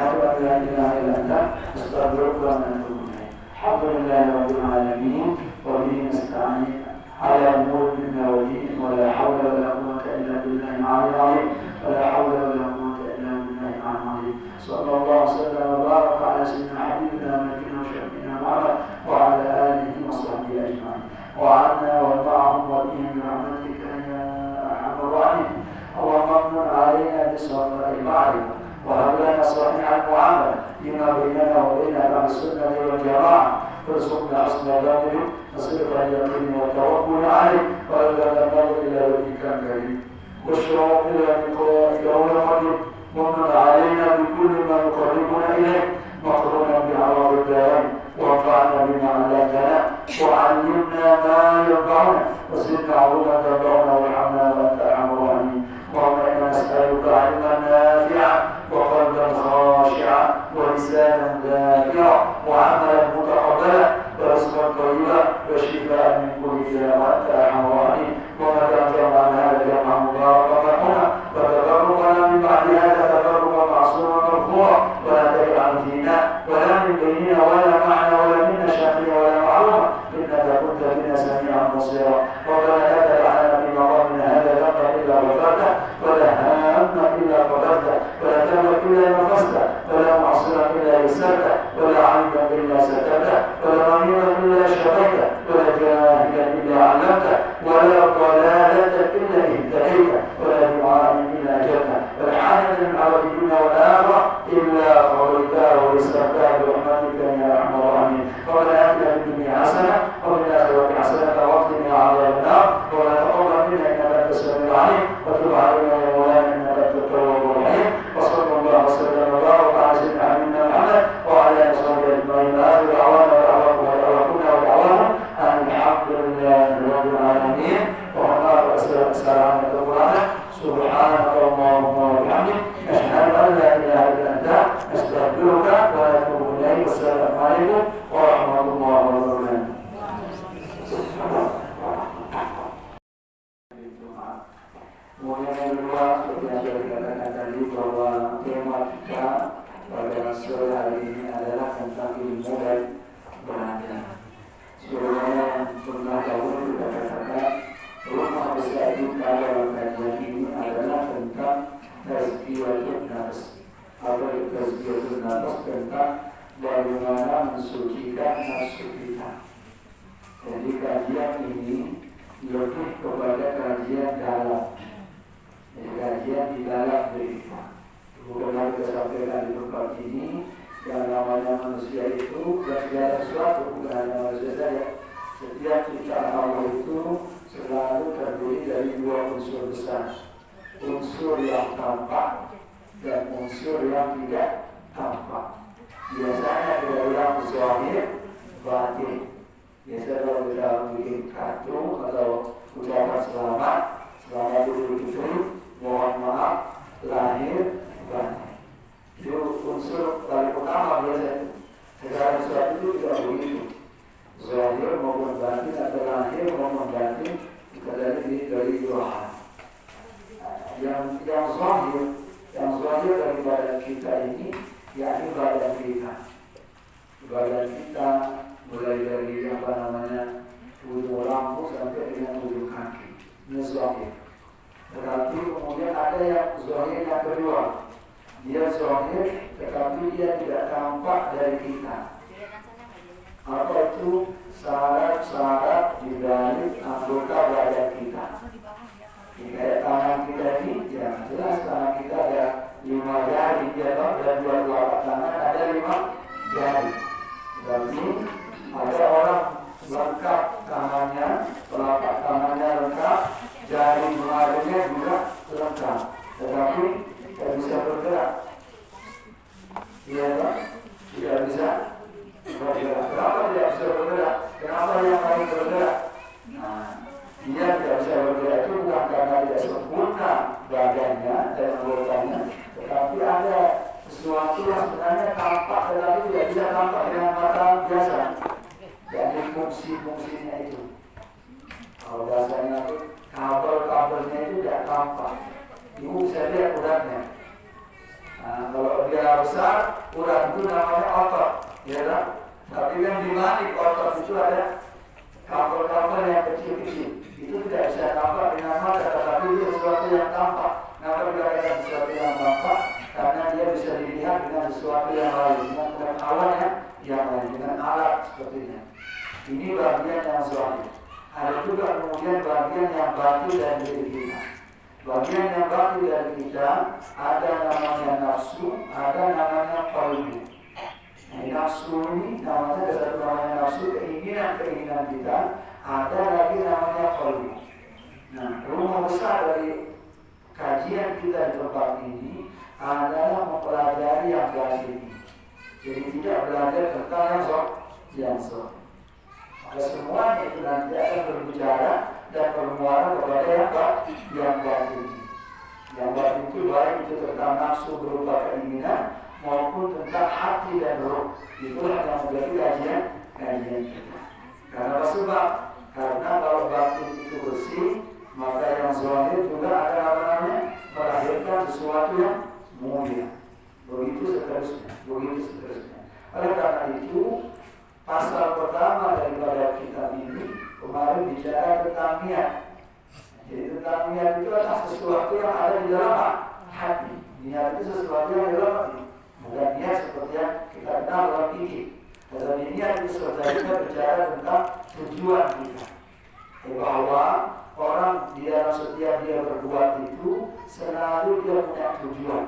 أشهد أن لا إله إلا أنت أستغفرك وأتوب إليك. الحمد لله رب العالمين وبه نستعين على أمور الدنيا والدين ولا حول ولا قوة إلا بالله العلي العظيم ولا حول ولا قوة إلا بالله العلي العظيم. صلى الله وسلم وبارك على سيدنا حبيبنا ونبينا وشفيعنا محمد وعلى آله وصحبه أجمعين وعنا ومعهم وبهم برحمتك يا أرحم الراحمين. اللهم من علينا بصلاة المعرفة وهب لنا صالح المعاملة فيما بيننا وبين أهل السنة والجماعة وارزقنا حسن الظن وصدق اليقين والتوكل عليه ولا نمر إلى وجهك الكريم. بشرى إلى لقاء يوم القديم ومن علينا بكل ما يقربنا إليه مقرونا بعرض الدوام وانفعنا بما علمتنا وعلمنا ما ينفعنا وزدنا علوما تنفعنا وارحمنا وأنت أرحم الراحمين. اللهم إنا نسألك علما نافعا وقلبا خاشعا ولسانا ذاكرا وعملا متقبلا ورزقا طيبا وشفاء من كل داء وأنت أرحم الراحمين. ومتى جمعنا هذا جمعا مباركا مرحوما وتفرقنا من بعد هذا تفرقا معصوما مرفوعا ولا تجعل فينا ولا من بيننا ولا معنا ولا منا شقيا ولا محروما إنك كنت بنا سميعا بصيرا. ربنا لا تدعنا في مقامنا هذا ذنبا إلا غفرته ولا هاما إلا قدرته ولا ذنبا إلا نفسته ولا معصيا إلا يسرته ولا عيبا إلا سترته ولا مريضا إلا شفيته ولا جاهلا إلا علمته ولا ضلالة إلا اهتديته ولا دعاء إلا أجبته ولا حاجة من عوض الدنيا والآخرة إلا قضيتها ويسرتها برحمتك يا أرحم الراحمين. ربنا آتنا في الدنيا حسنة وفي الآخرة حسنة وقنا عذاب النار ولا تقبل منا إنك أنت السميع العليم وتب علينا يا مولانا إنك أنت التواب الرحيم. وصلى الله وسلم وبارك على سيدنا حبيبنا محمد وعلى آله وصحبه أجمعين. آخر دعوانا ودعواهم أن الحمد لله رب العالمين. السلام عليكم سبحانك اللهم وبحمدك أشهد أن لا إله إلا أنت أستغفرك وأتوب إليك. والسلام عليكم ورحمة الله وبركاته. Kemudian yang kedua, seperti yang sudah dikatakan tadi bahwa tema kita pada sore hari ini adalah tentang ilmu dan belajar. Sebelumnya yang pernah dahulu kita katakan rumah besar kita dalam kajian ini adalah tentang tazkiyatun nafs atau tazkiyatun nafs tentang bagaimana mensucikan nafsu kita. Jadi kajian ini lebih kepada kajian dalam. Jadi kajian di dalam diri kita. Bukan harus disampaikan di tempat ini yang namanya manusia itu segala sesuatu bukan hanya manusia saja. Setiap ciptaan Allah itu selalu terdiri dari dua unsur besar, unsur yang tampak dan unsur yang tidak tampak. Biasanya kita bilang zahir, batin. Biasanya kalau kita bikin kartu atau ucapan selamat dulu itu, mohon maaf, lahir, batin. Itu unsur paling utama biasanya. Segala sesuatu itu tidak begitu. Zahir maupun batin atau lahir maupun batin kita dari dua hal. Yang zahir dari badan kita ini yakni badan kita. Badan kita mulai dari ujung rambut sampai dengan ujung kaki. Ini zahir. Tetapi kemudian ada yang zahir yang kedua. Dia zahir tetapi dia tidak tampak dari kita. Apa itu? Syarat-syarat di balik anggota badan kita. Kayak tangan kita ini, ya jelas tangan kita ada 5 jari, dan dua telapak tangan ada 5 jari. Tapi ada orang lengkap tangannya, telapak tangannya lengkap, jari jemarinya juga lengkap, tetapi tidak bisa bergerak. Iya Pak? Tidak bisa bergerak. Kenapa tidak bisa bergerak? Kenapa yang lain bergerak? Dia tidak bisa bergerak itu bukan karena tidak sempurna badannya dan anggotanya, tetapi ada sesuatu yang sebenarnya tampak tetapi tidak bisa tampak dengan mata biasa. Jadi fungsi-fungsinya itu. Kalau bahasanya itu kabel-kabelnya itu tidak tampak. Ibu bisa lihat uratnya. Kalau dia skala besar, urat itu namanya otot, ya kan? Tapi kan di balik otot itu ada kabel-kabel yang kecil-kecil. Itu tidak bisa tampak dengan mata, tetapi itu sesuatu yang tampak. Kenapa dikatakan sesuatu yang tampak? Karena dia bisa dilihat dengan sesuatu yang lain, dengan pengetahuan yang lain, dengan alat sepertinya. Ini bagian yang zahir. Ada juga kemudian bagian yang batin dari diri kita. Bagian yang batin dari kita ada namanya nafsu, ada namanya qalbu. Nafsu ini namanya satu namanya nafsu, keinginan kita. Ada lagi namanya qalbu. Nah, rumah besar dari kajian kita di tempat ini adalah mempelajari yang batin. Jadi tidak belajar tentang yang zahir. Maka semuanya itu nanti akan berbicara dan bermuara kepada yang batin. Yang batin itu baik itu tentang nafsu berupa keinginan maupun tentang hati dan roh. Itulah yang menjadi kajian kita. Karena apa sebab? Karena kalau batin itu bersih, maka yang zahir juga akan apa namanya melahirkan sesuatu yang mulia. Begitu seterusnya. Oleh karena itu, pasal pertama daripada kitab ini kemarin bicara tentang niat. Jadi tentang niat itu adalah sesuatu yang ada di dalam hati. Niat itu sesuatu yang di dalam hati. Bukan niat seperti yang kita kenal dalam fikih. Tetapi niat itu sebenarnya bicara tentang tujuan kita. Bahwa orang di dalam setiap dia berbuat itu selalu dia punya tujuan.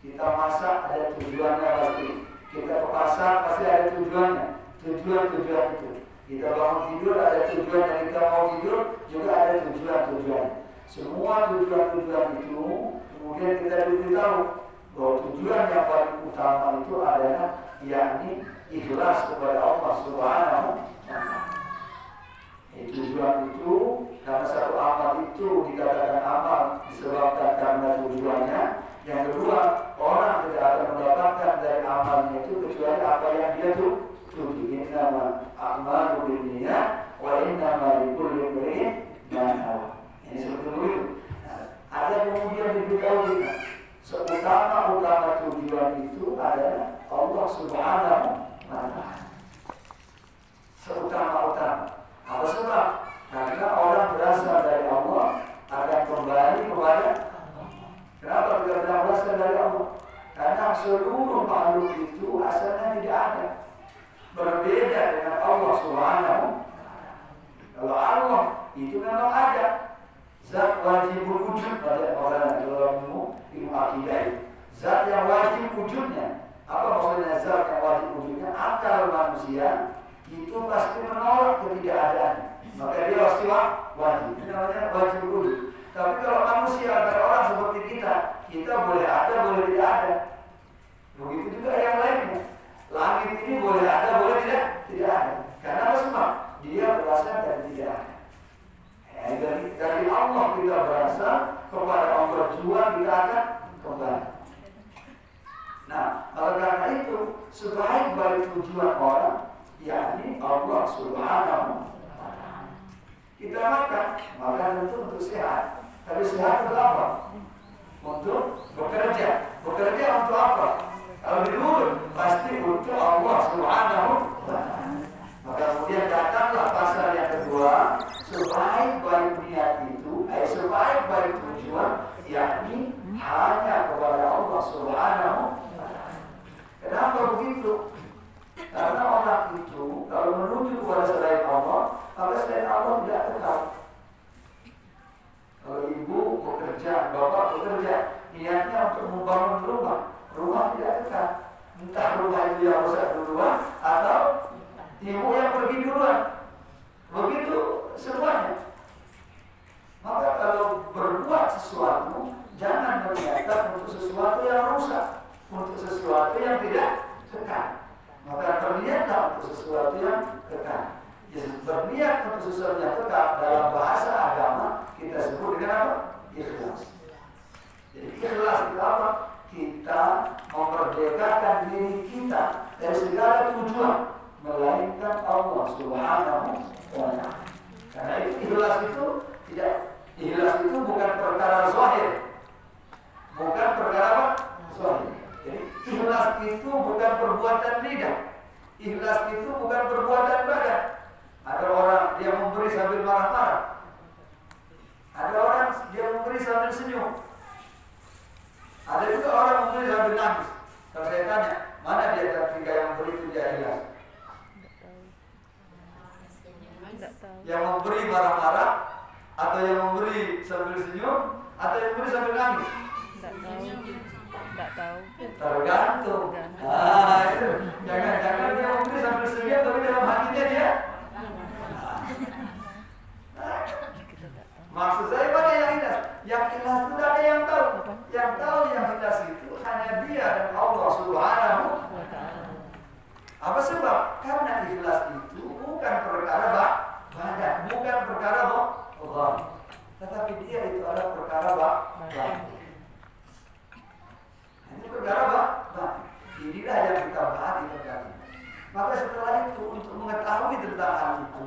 Kita masak ada tujuannya pasti. Kita ke pasar pasti ada tujuannya. Tujuan itu. Kita bangun tidur ada tujuan yang kita mau tidur juga ada tujuan. Semua tujuan itu kemudian kita diberitahu bahwa tujuan yang paling utama itu adalah yakni ikhlas kepada Allah Subhanahu wa Ta'ala. Tujuan itu karena satu amal itu dikatakan amal disebabkan karena tujuannya. Yang kedua, orang tidak akan mendapatkan dari amalnya itu kecuali apa yang dia tuju. Innama a'malu binniyat wa innama likulli imri'in ma nawa. Ini seperti itu. Ada kemudian diberitahu kita seutama tujuan itu adalah Allah Subhanahu wa Ta'ala. Seutama-utama. Apa sebab? Karena orang berasal dari Allah akan kembali kepada. Kenapa kita berasal dari Allah? Karena seluruh makhluk itu asalnya tidak ada. Berbeda dengan Allah Subhanahu. Kalau Allah itu memang ada. Zat wajib wujud pada orang dalam ilmu akidah. Zat yang wajib wujudnya. Apa maksudnya zat yang wajib wujudnya? Akal manusia itu pasti menolak ketidakadaan. Maka dia pasti wajib. Itu namanya wajib wujud. Tapi kalau manusia ada orang seperti kita boleh ada, boleh tidak ada. Begitu juga yang lainnya. Langit ini boleh ada, boleh tidak ada. Karena apa sebab? Dia berasal dari tidak ada. Dari Allah kita berasal, kepada Allah jua kita akan kembali. Nah, oleh karena itu sebaik-baik tujuan orang yakni Allah Subhanahu wa Ta'ala. Kita makan tentu untuk sehat. Tapi sehat untuk apa? Untuk bekerja. Bekerja untuk apa? Kalau dulu pasti untuk Allah Subhanahu wa Ta'ala. Maka kemudian datanglah pasal yang kedua, sebaik-baik niat itu, sebaik-baik tujuan yakni hanya kepada Allah Subhanahu wa Ta'ala. Kenapa begitu? Karena orang itu kalau menuju kepada selain Allah, maka selain Allah tidak tetap. Kalau ibu bekerja, bapak bekerja, niatnya untuk membangun rumah tidak tetap. Entah rumah itu yang rusak duluan atau ibu yang pergi duluan. Begitu semuanya. Maka kalau berbuat sesuatu, jangan meniatkan untuk sesuatu yang rusak, untuk sesuatu yang tidak kekal. Maka berniatlah untuk sesuatu yang kekal. Berniat untuk sesuatu yang kekal dalam bahasa agama kita sebut dengan apa? Ikhlas. Jadi ikhlas itu apa? Kita memerdekakan diri kita dari segala tujuan melainkan Allah Subhanahu wa Ta'ala. Karena ikhlas itu bukan perkara zahir. Bukan perkara apa? Zahir. Jadi ikhlas itu bukan perbuatan lidah. Ikhlas itu bukan perbuatan badan. Ada orang dia memberi sambil marah-marah. Ada orang dia memberi sambil senyum. Ada juga orang memberi sambil nangis. Kalau saya tanya, mana dia ketiga yang memberi itu dia ikhlas? Yang memberi marah-marah, atau yang memberi sambil senyum, atau yang memberi sambil nangis? Tidak tahu. Tergantung. Itu. Jangan-jangan dia memberi sambil senyum, tapi dalam hatinya dia. Maksud saya mana yang ikhlas? Yang ikhlas itu ada yang tahu. Yang tahu yang ikhlas itu hanya dia dan Allah Subhanahu wa ta'ala. Apa sebab? Karena ikhlas itu bukan perkara badan, bukan perkara Allah. Tetapi dia itu adalah perkara batin. Ini perkara batin. Inilah yang kita bahas di tempat ini. Maka setelah itu untuk mengetahui tentang hal itu,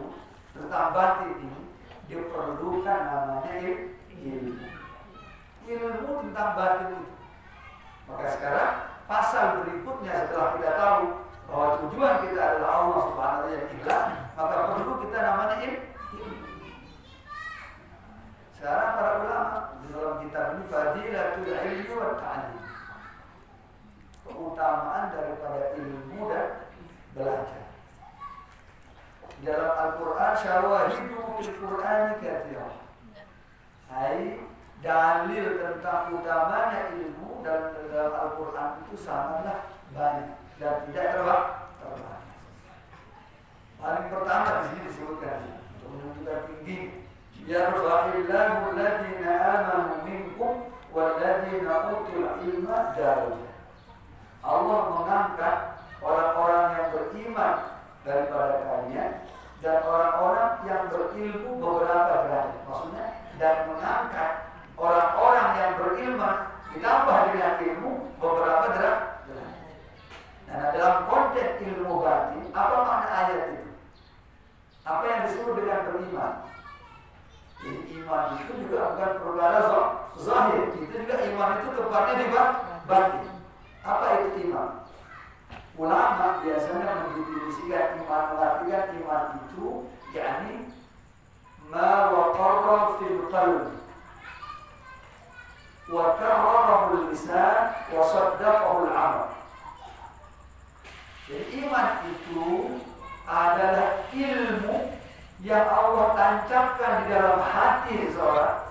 tentang batin ini, diperlukan namanya ilmu. Ilmu tentang batin itu. Maka sekarang pasal berikutnya setelah kita tahu bahwa tujuan kita adalah Allah Subhanahu wa ta'ala yang ikhlas, maka perlu kita namanya ilmu. Sekarang para ulama di dalam kitab ini fadilatul ilmi wa ta'lim. Keutamaan daripada ilmu dan belajar. Dalam Al-Quran syawahidu fil Qur'ani katsirah. Hai dalil tentang utamanya ilmu dalam Al-Quran itu sangatlah banyak dan tidak terbatas. Paling pertama di sini disebutkan untuk menunjukkan tinggi. Yarfa'illahu alladziina aamanu minkum walladziina utul ilma darajat. Allah mengangkat orang-orang yang beriman daripada kalian dan orang-orang yang berilmu beberapa derajat. Maksudnya dan mengangkat orang-orang yang berilmu ditambah dengan ilmu beberapa derajat. Nah, dalam konteks ilmu batin, apa makna ayat itu? Apa yang disebut dengan beriman? Jadi iman itu juga bukan perkara zahir. Itu juga iman itu tempatnya di batin. Apa itu iman? Ulama biasanya mendefinisikan iman, mengartikan iman itu yakni ma waqarra fil qalbi wa karrarahu al-lisan wa saddaqahu al-amal. Jadi iman itu adalah ilmu yang Allah tancapkan di dalam hati seseorang.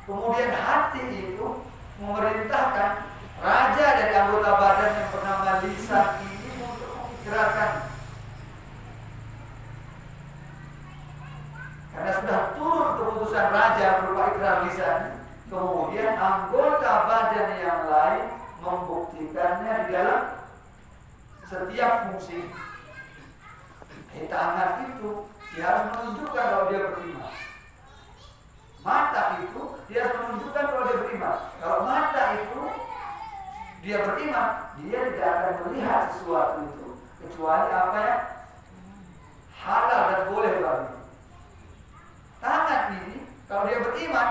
Kemudian hati itu memerintahkan raja dari anggota badan yang bernama lisan ini untuk menggerakkan. Karena sudah turun keputusan raja berupa ikrar lisan, kemudian anggota badan yang lain membuktikannya di dalam setiap fungsi. Tangan itu dia harus menunjukkan kalau dia beriman. Mata itu dia harus menunjukkan kalau dia beriman. Kalau mata itu dia beriman, dia tidak akan melihat sesuatu itu kecuali apa yang halal dan boleh bagi. Tangan ini kalau dia beriman,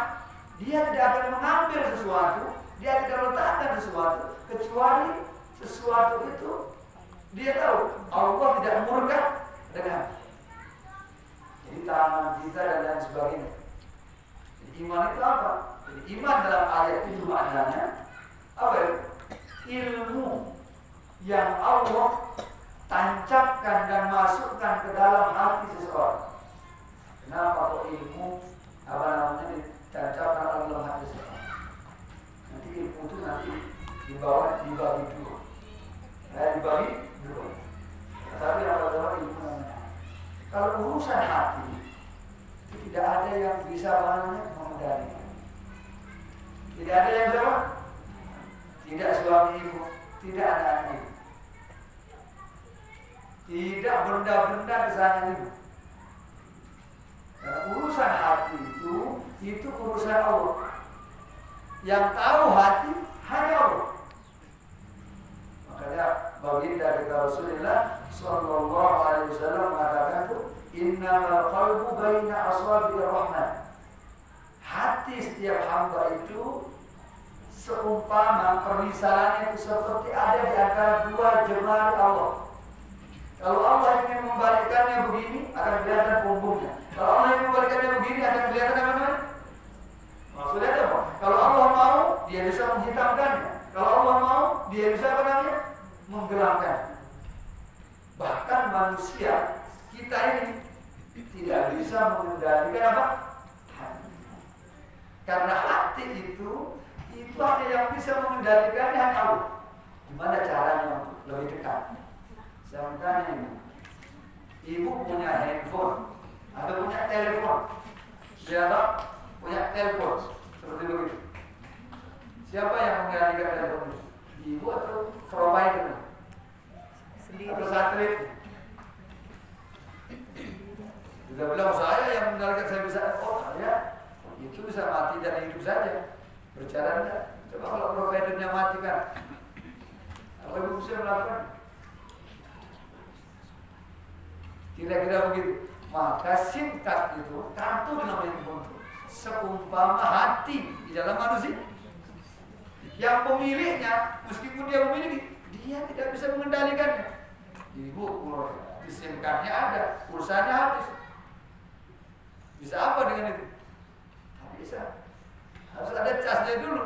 dia tidak akan mengambil sesuatu, dia tidak meletakkan sesuatu kecuali sesuatu itu dia tahu Allah tidak murka dengan. Jadi tangan kita dan lain sebagainya. Jadi iman itu apa? Jadi iman dalam ayat itu maknanya apa ya? Ilmu yang Allah tancapkan dan masukkan ke dalam hati seseorang. Kenapa kok ilmu apa namanya ditancapkan dalam hati seseorang? Nanti ilmu itu nanti dibagi dua. Dibagi dua. Tapi apa ilmu namanya? Kalau urusan hati tidak ada yang bisa mengendalikan. Tidak ada yang bisa. Tidak suami ibu, tidak anak ibu, tidak benda-benda kesayangan ibu. Karena urusan hati itu urusan Allah. Yang tahu hati hanya Allah. Makanya baginda kita Rasulullah Sallallahu Alaihi Wasallam mengatakan itu, innamal qalbu baina asabi'ir rahman. Hati setiap hamba itu seumpama permisalannya itu seperti ada di antara dua jemari Allah. Kalau Allah ingin membalikkannya begini, akan kelihatan punggungnya. Kalau Allah ingin membalikkannya begini, akan kelihatan apa namanya? Maksudnya apa? Kalau Allah mau, dia bisa menghitamkannya. Kalau Allah mau, dia bisa apa namanya? Menggelapkan. Bahkan manusia kita ini tidak bisa mengendalikan apa? Hati. Karena hati itu hanya yang bisa mengendalikannya hanya Allah. Gimana caranya lebih dekat? Saya bertanya ini, ibu punya handphone atau punya telepon? Siapa punya telepon seperti begitu? Siapa yang mengendalikan telepon itu? Ibu atau provider? Sendiri. Atau satelit? Sudah bilang saya yang mengendalikan, saya bisa, oh saya itu bisa mati dan hidup saja. Berjalan enggak? Coba kalau providernya mati kan, apa ibu bisa melakukan? Kira-kira begitu. Maka SIM card itu, kartu dalam handphone itu seumpama hati di dalam manusia. Yang pemiliknya, meskipun dia memiliki, dia tidak bisa mengendalikannya. Ibu, di SIM cardnya ada, pulsanya habis. Bisa apa dengan itu? Tidak bisa. Harus ada casnya dulu.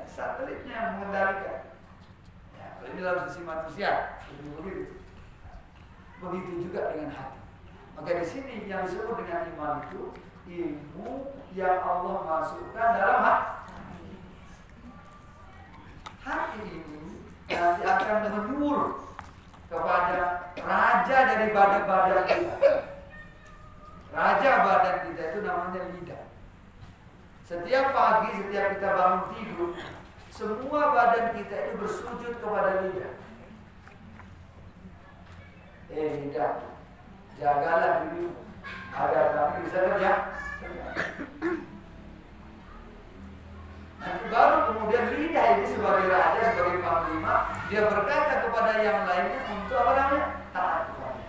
Satelitnya yang mengendalikan. Ya, ini dalam sisi manusia, begitu. Begitu juga dengan hati. Maka di sini yang disebut dengan iman itu ilmu yang Allah masukkan dalam hati. Hati ini nanti akan menurun kepada raja dari badan-badan kita. Raja badan kita itu namanya lidah. Setiap pagi, setiap kita bangun tidur, semua badan kita itu bersujud kepada lidah. Lidah, jagalah diri agar kami bisa kerja. Nanti baru kemudian lidah ini sebagai raja, sebagai panglima, dia berkata kepada yang lainnya untuk apa namanya? Taat kepada.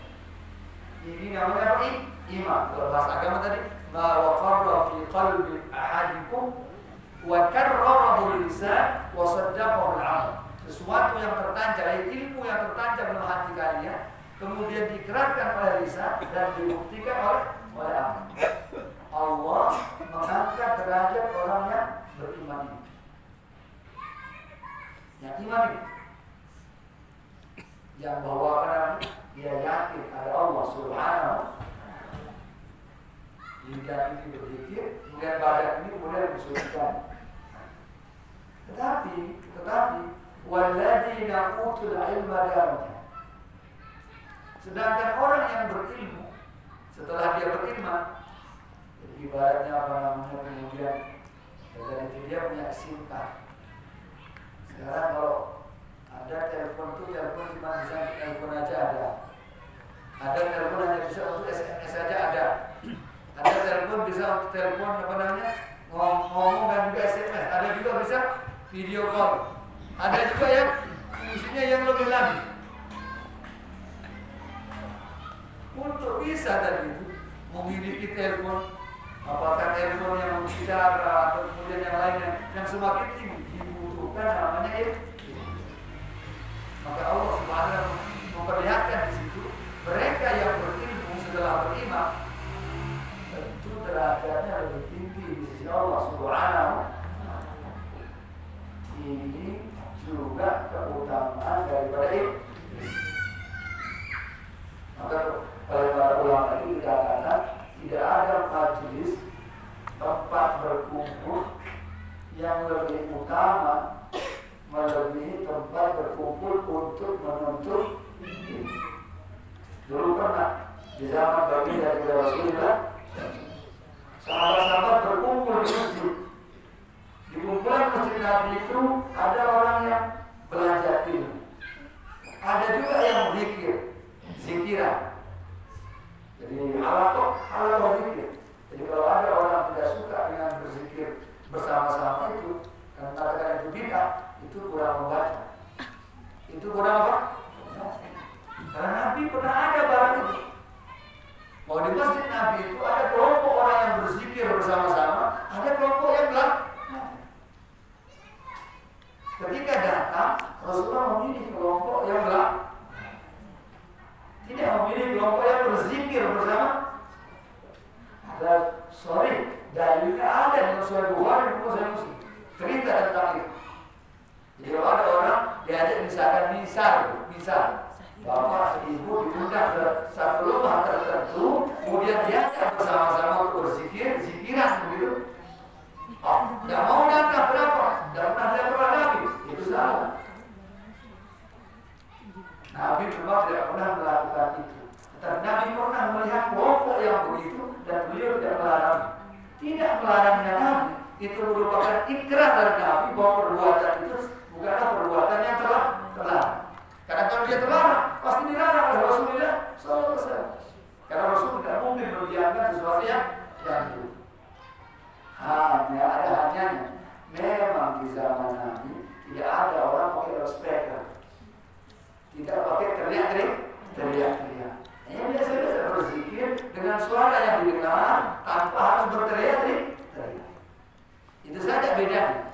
Ini namanya apa? Iman. Kalau bahasa agama tadi, ma waqarra fi qalbi ahadikum wa karrarahu lisan wa saddaqahu al-'amal. Sesuatu yang tertancap, ilmu yang tertancap dalam hati kalian, kemudian dikeraskan oleh lisan dan dibuktikan oleh amal. Allah mengangkat derajat orang yang beriman ini. Yang iman ini, yang bahwa dia yakin ada Allah Subhanahu. Lidah ini berzikir, kemudian badan ini kemudian disucikan. Tetapi walladzina utul ilma darajat. Sedangkan orang yang berilmu, setelah dia beriman, jadi ibaratnya apa namanya, kemudian dan itu dia punya SIM card. Sekarang kalau ada telepon tuh, telepon cuma bisa telepon aja ada. Ada telepon hanya bisa untuk SMS saja ada. Ada telepon bisa untuk telepon apa namanya, ngomong dan juga SMS. Ada juga bisa video call. Ada juga yang fungsinya yang lebih lagi. Untuk bisa tadi itu memiliki telepon, apakah telepon yang bicara atau kemudian yang lainnya yang semakin tinggi dibutuhkan namanya ilmu. Maka Allah Subhanahu memperlihatkan di situ mereka yang berilmu setelah beriman tentu derajatnya lebih tinggi di sisi Allah Subhanahu. Ini juga keutamaan daripada ilmu. Maka oleh para ulama ini dikatakan tidak ada majelis tempat berkumpul yang lebih utama melebihi tempat berkumpul untuk menuntut ilmu. Dulu pernah di zaman baginda dari Rasulullah, sahabat-sahabat berkumpul di masjid. Di kumpulan masjid Nabi itu ada orang yang belajar ilmu, ada juga yang zikir, zikiran. Jadi halakoh zikir. Jadi kalau ada orang tidak suka dengan berzikir bersama-sama itu, karena katakan itu bid'ah, itu kurang membaca. Itu kurang apa? Karena Nabi pernah ada barang itu. Bahwa di masjid Nabi itu ada kelompok orang yang berzikir bersama-sama, ada kelompok yang belajar. Ketika datang, Rasulullah memilih kelompok yang tidak memilih kelompok yang berzikir bersama. Ada dalilnya ada dalam Sahih Bukhari dan Sahih Muslim. Cerita tentang itu. Jadi kalau ada orang diajak misalkan misal bapak ibu diundang ke satu rumah tertentu, kemudian diajak bersama-sama berzikir, zikiran begitu. Oh, tidak mau datang, kenapa? Tidak pernah lihat para Nabi. Itu salah. Nabi memang tidak pernah melakukan itu. Tetapi Nabi pernah melihat kelompok yang begitu dan beliau tidak melarang. Tidak melarangnya Nabi itu merupakan ikrar dari Nabi bahwa perbuatan itu bukanlah perbuatan yang terlarang. Karena kalau dia terlarang, pasti dilarang oleh Rasulullah SAW. Karena Rasul tidak mungkin membiarkan sesuatu yang itu. Hanya ada hanyanya. Memang di zaman Nabi tidak ada orang pakai speaker, tidak pakai teriak-teriak. Hanya biasa-biasa berzikir dengan suara yang didengar tanpa harus berteriak-teriak. Itu saja bedanya.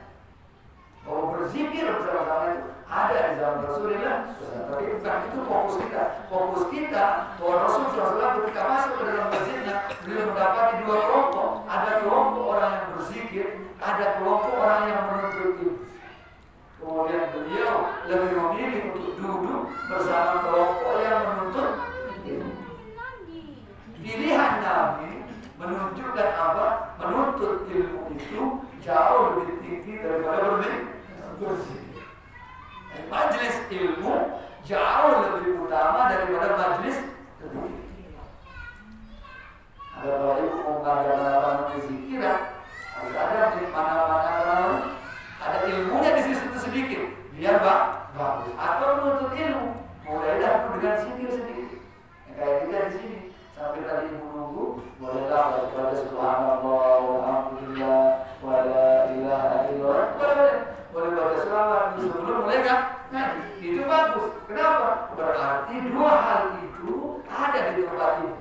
Bahwa berzikir bersama-sama itu ada di zaman Rasulullah. Tapi bukan itu fokus kita. Fokus kita bahwa Rasulullah SAW ketika masuk ke dalam masjidnya, beliau mendapati dua kelompok. Ada kelompok orang yang berzikir, ada kelompok orang yang menuntut ilmu. Kemudian beliau lebih memilih untuk duduk bersama kelompok yang menuntut ilmu. Pilihan Nabi menunjukkan apa? Menuntut ilmu itu jauh lebih tinggi daripada berzikir. Majelis ilmu jauh lebih utama daripada majelis berzikir. Ada kalau ibu mau mengadakan zikiran, harus ada di mana-mana ada ilmunya di situ sedikit, biar bagus. Atau menuntut ilmu, mulai dari dengan zikir sedikit. Kayak kita di sini. Sampai tadi ibu nunggu, bolehlah baca subhanallah, walhamdulillah, wa la ilaha illallah. Boleh baca selawat sebelum mulai kan? Nah, itu bagus. Kenapa? Berarti dua hal itu ada di tempat ini.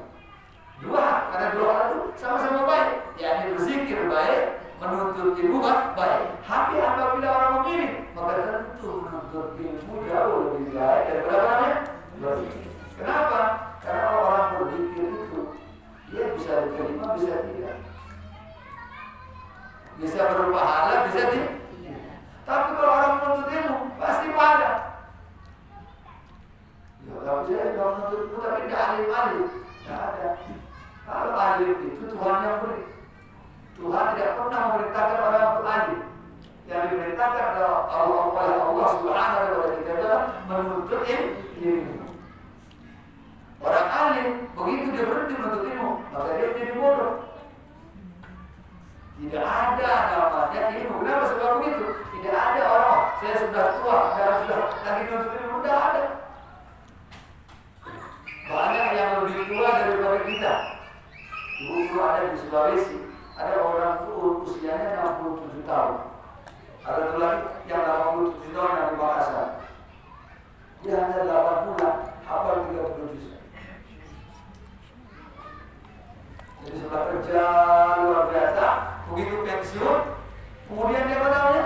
Dua hal, karena dua hal itu sama-sama baik. Yakni berzikir baik, menuntut ilmu baik. Tapi apabila orang memilih, maka tentu menuntut ilmu jauh lebih baik daripada orang berzikir. Kenapa? Karena orang berzikir itu dia bisa diterima, bisa tidak. Bisa berupa pahala, bisa tidak. Tapi kalau orang menuntut ilmu pasti pada. Ya, tapi saya sudah menuntut ilmu tapi tidak alim-alim, tidak ada. Kalau alim itu Tuhan yang beri. Tuhan tidak pernah memerintahkan orang untuk alim. Yang diperintahkan oleh Allah Subhanahu wa Ta'ala adalah menuntut ilmu. Orang alim begitu dia berhenti menuntut ilmu, maka dia menjadi bodoh. Tidak ada namanya ilmu. Kenapa sebab begitu? Tidak ada orang, saya sudah tua, saya sudah lagi menuntut ilmu, tidak ada. Banyak yang lebih tua daripada kita. Dulu ada di Sulawesi, ada orang tua usianya 67 tahun. Ada lagi yang 87 tahun yang di Makassar. Dia hanya 8 bulan, hafal 30 juz. Jadi sudah kerja luar biasa, begitu pensiun, kemudian dia namanya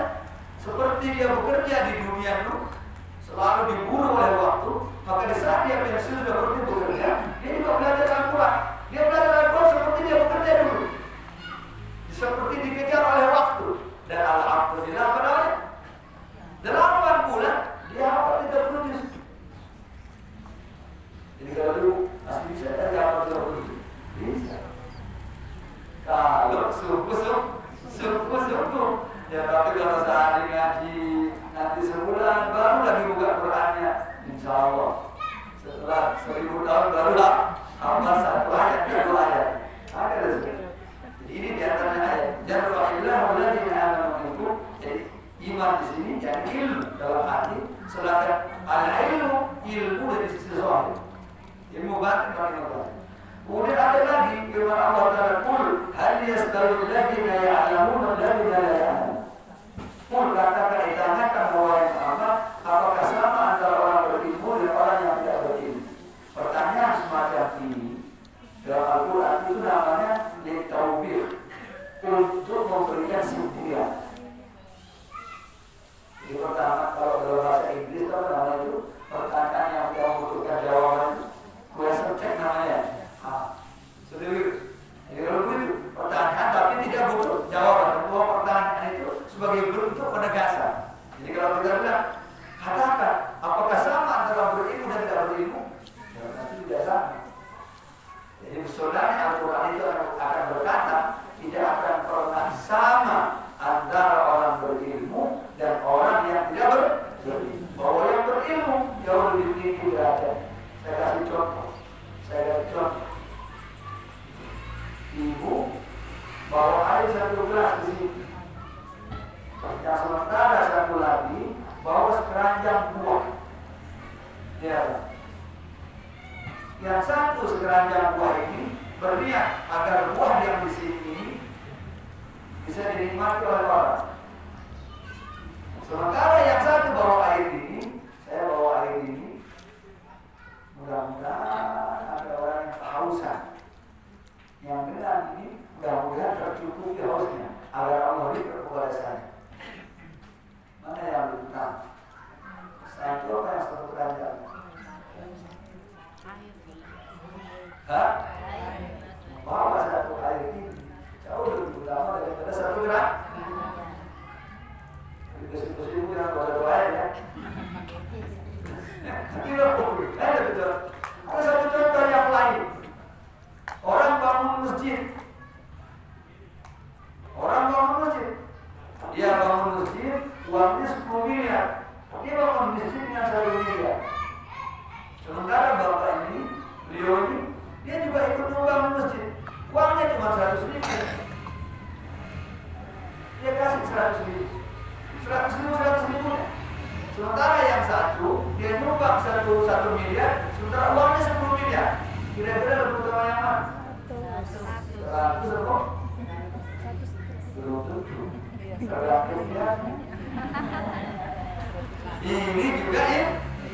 seperti dia bekerja di dunia itu, selalu diburu oleh waktu, maka di saat dia pensiun sudah berhenti bekerja, dia juga belajar Al-Quran. Dia belajar Al-Quran seperti dia bekerja dulu, seperti dikejar oleh waktu. Dan alhamdulillah pada 8 bulan dia hafal 30 juz. Jadi kalau dulu masih bisa dari hafal 30 juz, bisa. Kalau subuh ya, tapi kalau sehari ngaji nanti sebulan baru lagi buka Qurannya, insya Allah setelah 1000 tahun barulah hafal 1 ayat 2 ayat. Ada rezeki. Jadi ini diantaranya ayat Jarfa'illahu alladhina amanu itu. Jadi iman di sini jadi ilmu dalam hati. Sedangkan ilmu dari sisi zahir, ilmu batin paling batin. Kemudian ada lagi firman Allah Ta'ala, qul hal yastawi alladziina ya'lamuuna walladziina la ya'lamuun. Qul, katakan, ditanyakan bahwa yang sama, apakah sama antara orang berilmu dan orang yang tidak berilmu? Pertanyaan semacam ini dalam Al-Quran itu namanya litaubih, untuk memberikan sindiran. Jadi pertama masjid. Orang bangun masjid, dia bangun masjid, uangnya 10 miliar. Dia bangun masjid dengan 1 miliar. Sementara bapak ini, beliau ini, dia juga ikut membangun masjid. Uangnya cuma 100 ribu. Dia kasih 100 ribu. 100 ribu. Sementara yang satu, dia nyumbang 1 miliar, sementara uangnya 10 miliar. Kira-kira lebih utama yang mana? 100 kok? Belum tentu. Tergantung ya. Ini juga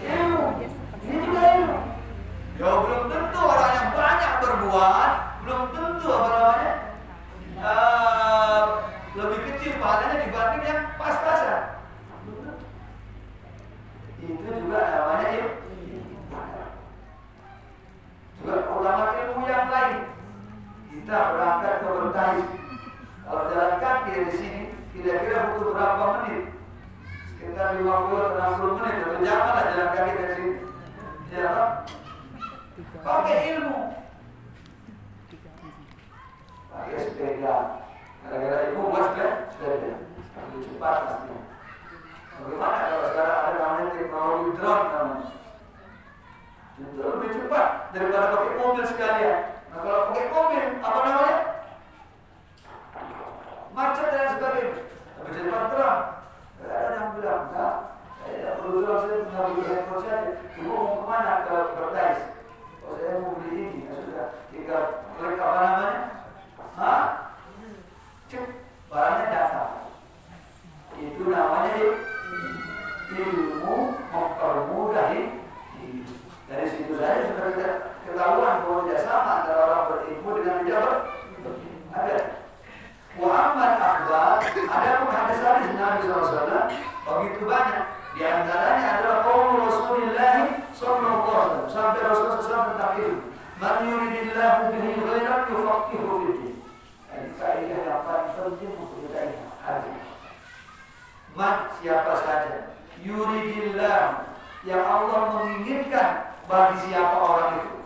ilmu. Ini juga ilmu. Ya belum tentu orang yang banyak berbuat, belum tentu apa namanya lebih kecil pahalanya dibanding yang pas-pasan. Itu juga namanya ilmu. Juga ulama ilmu yang lain. Kita berangkat ke Bentais. Kalau jalan kaki dari sini, kira-kira butuh berapa menit? Sekitar 50-60 menit. Atau janganlah jalan kaki dari sini. Jangan. Pakai ilmu. Pakai sepeda. Gara-gara ilmu buat sepeda. Lebih cepat pastinya. Bagaimana kalau sekarang ada namanya teknologi drone namanya? Lebih cepat daripada pakai mobil sekalian. Nah kalau pakai mobil, apa namanya? Macet dan sebagainya. Lebih cepat terang. Ada yang bilang, enggak, saya tidak perlu drone, saya punya beli handphone saja. Ibu mau kemana? Ke Bentais. Oh saya mau beli ini, ya sudah. Tinggal klik apa namanya? Cek, barangnya datang. Itu namanya ilmu mempermudah hidup. Dari situ saja sudah kita ketahuan bahwa tidak sama antara orang berilmu dengan tidak berilmu. Ada. Muhammad Akbar, ada pun hadis hadis Nabi SAW begitu banyak. Di antaranya adalah qaul Rasulullah sallallahu alaihi wasallam sampai Rasulullah SAW tentang ilmu. Man yuridillahu bihi khairan yufaqihu fiddin. Ini kaidah yang paling penting untuk kita ingat. Hadis. Man siapa saja yuridillah yang Allah menginginkan bagi siapa orang itu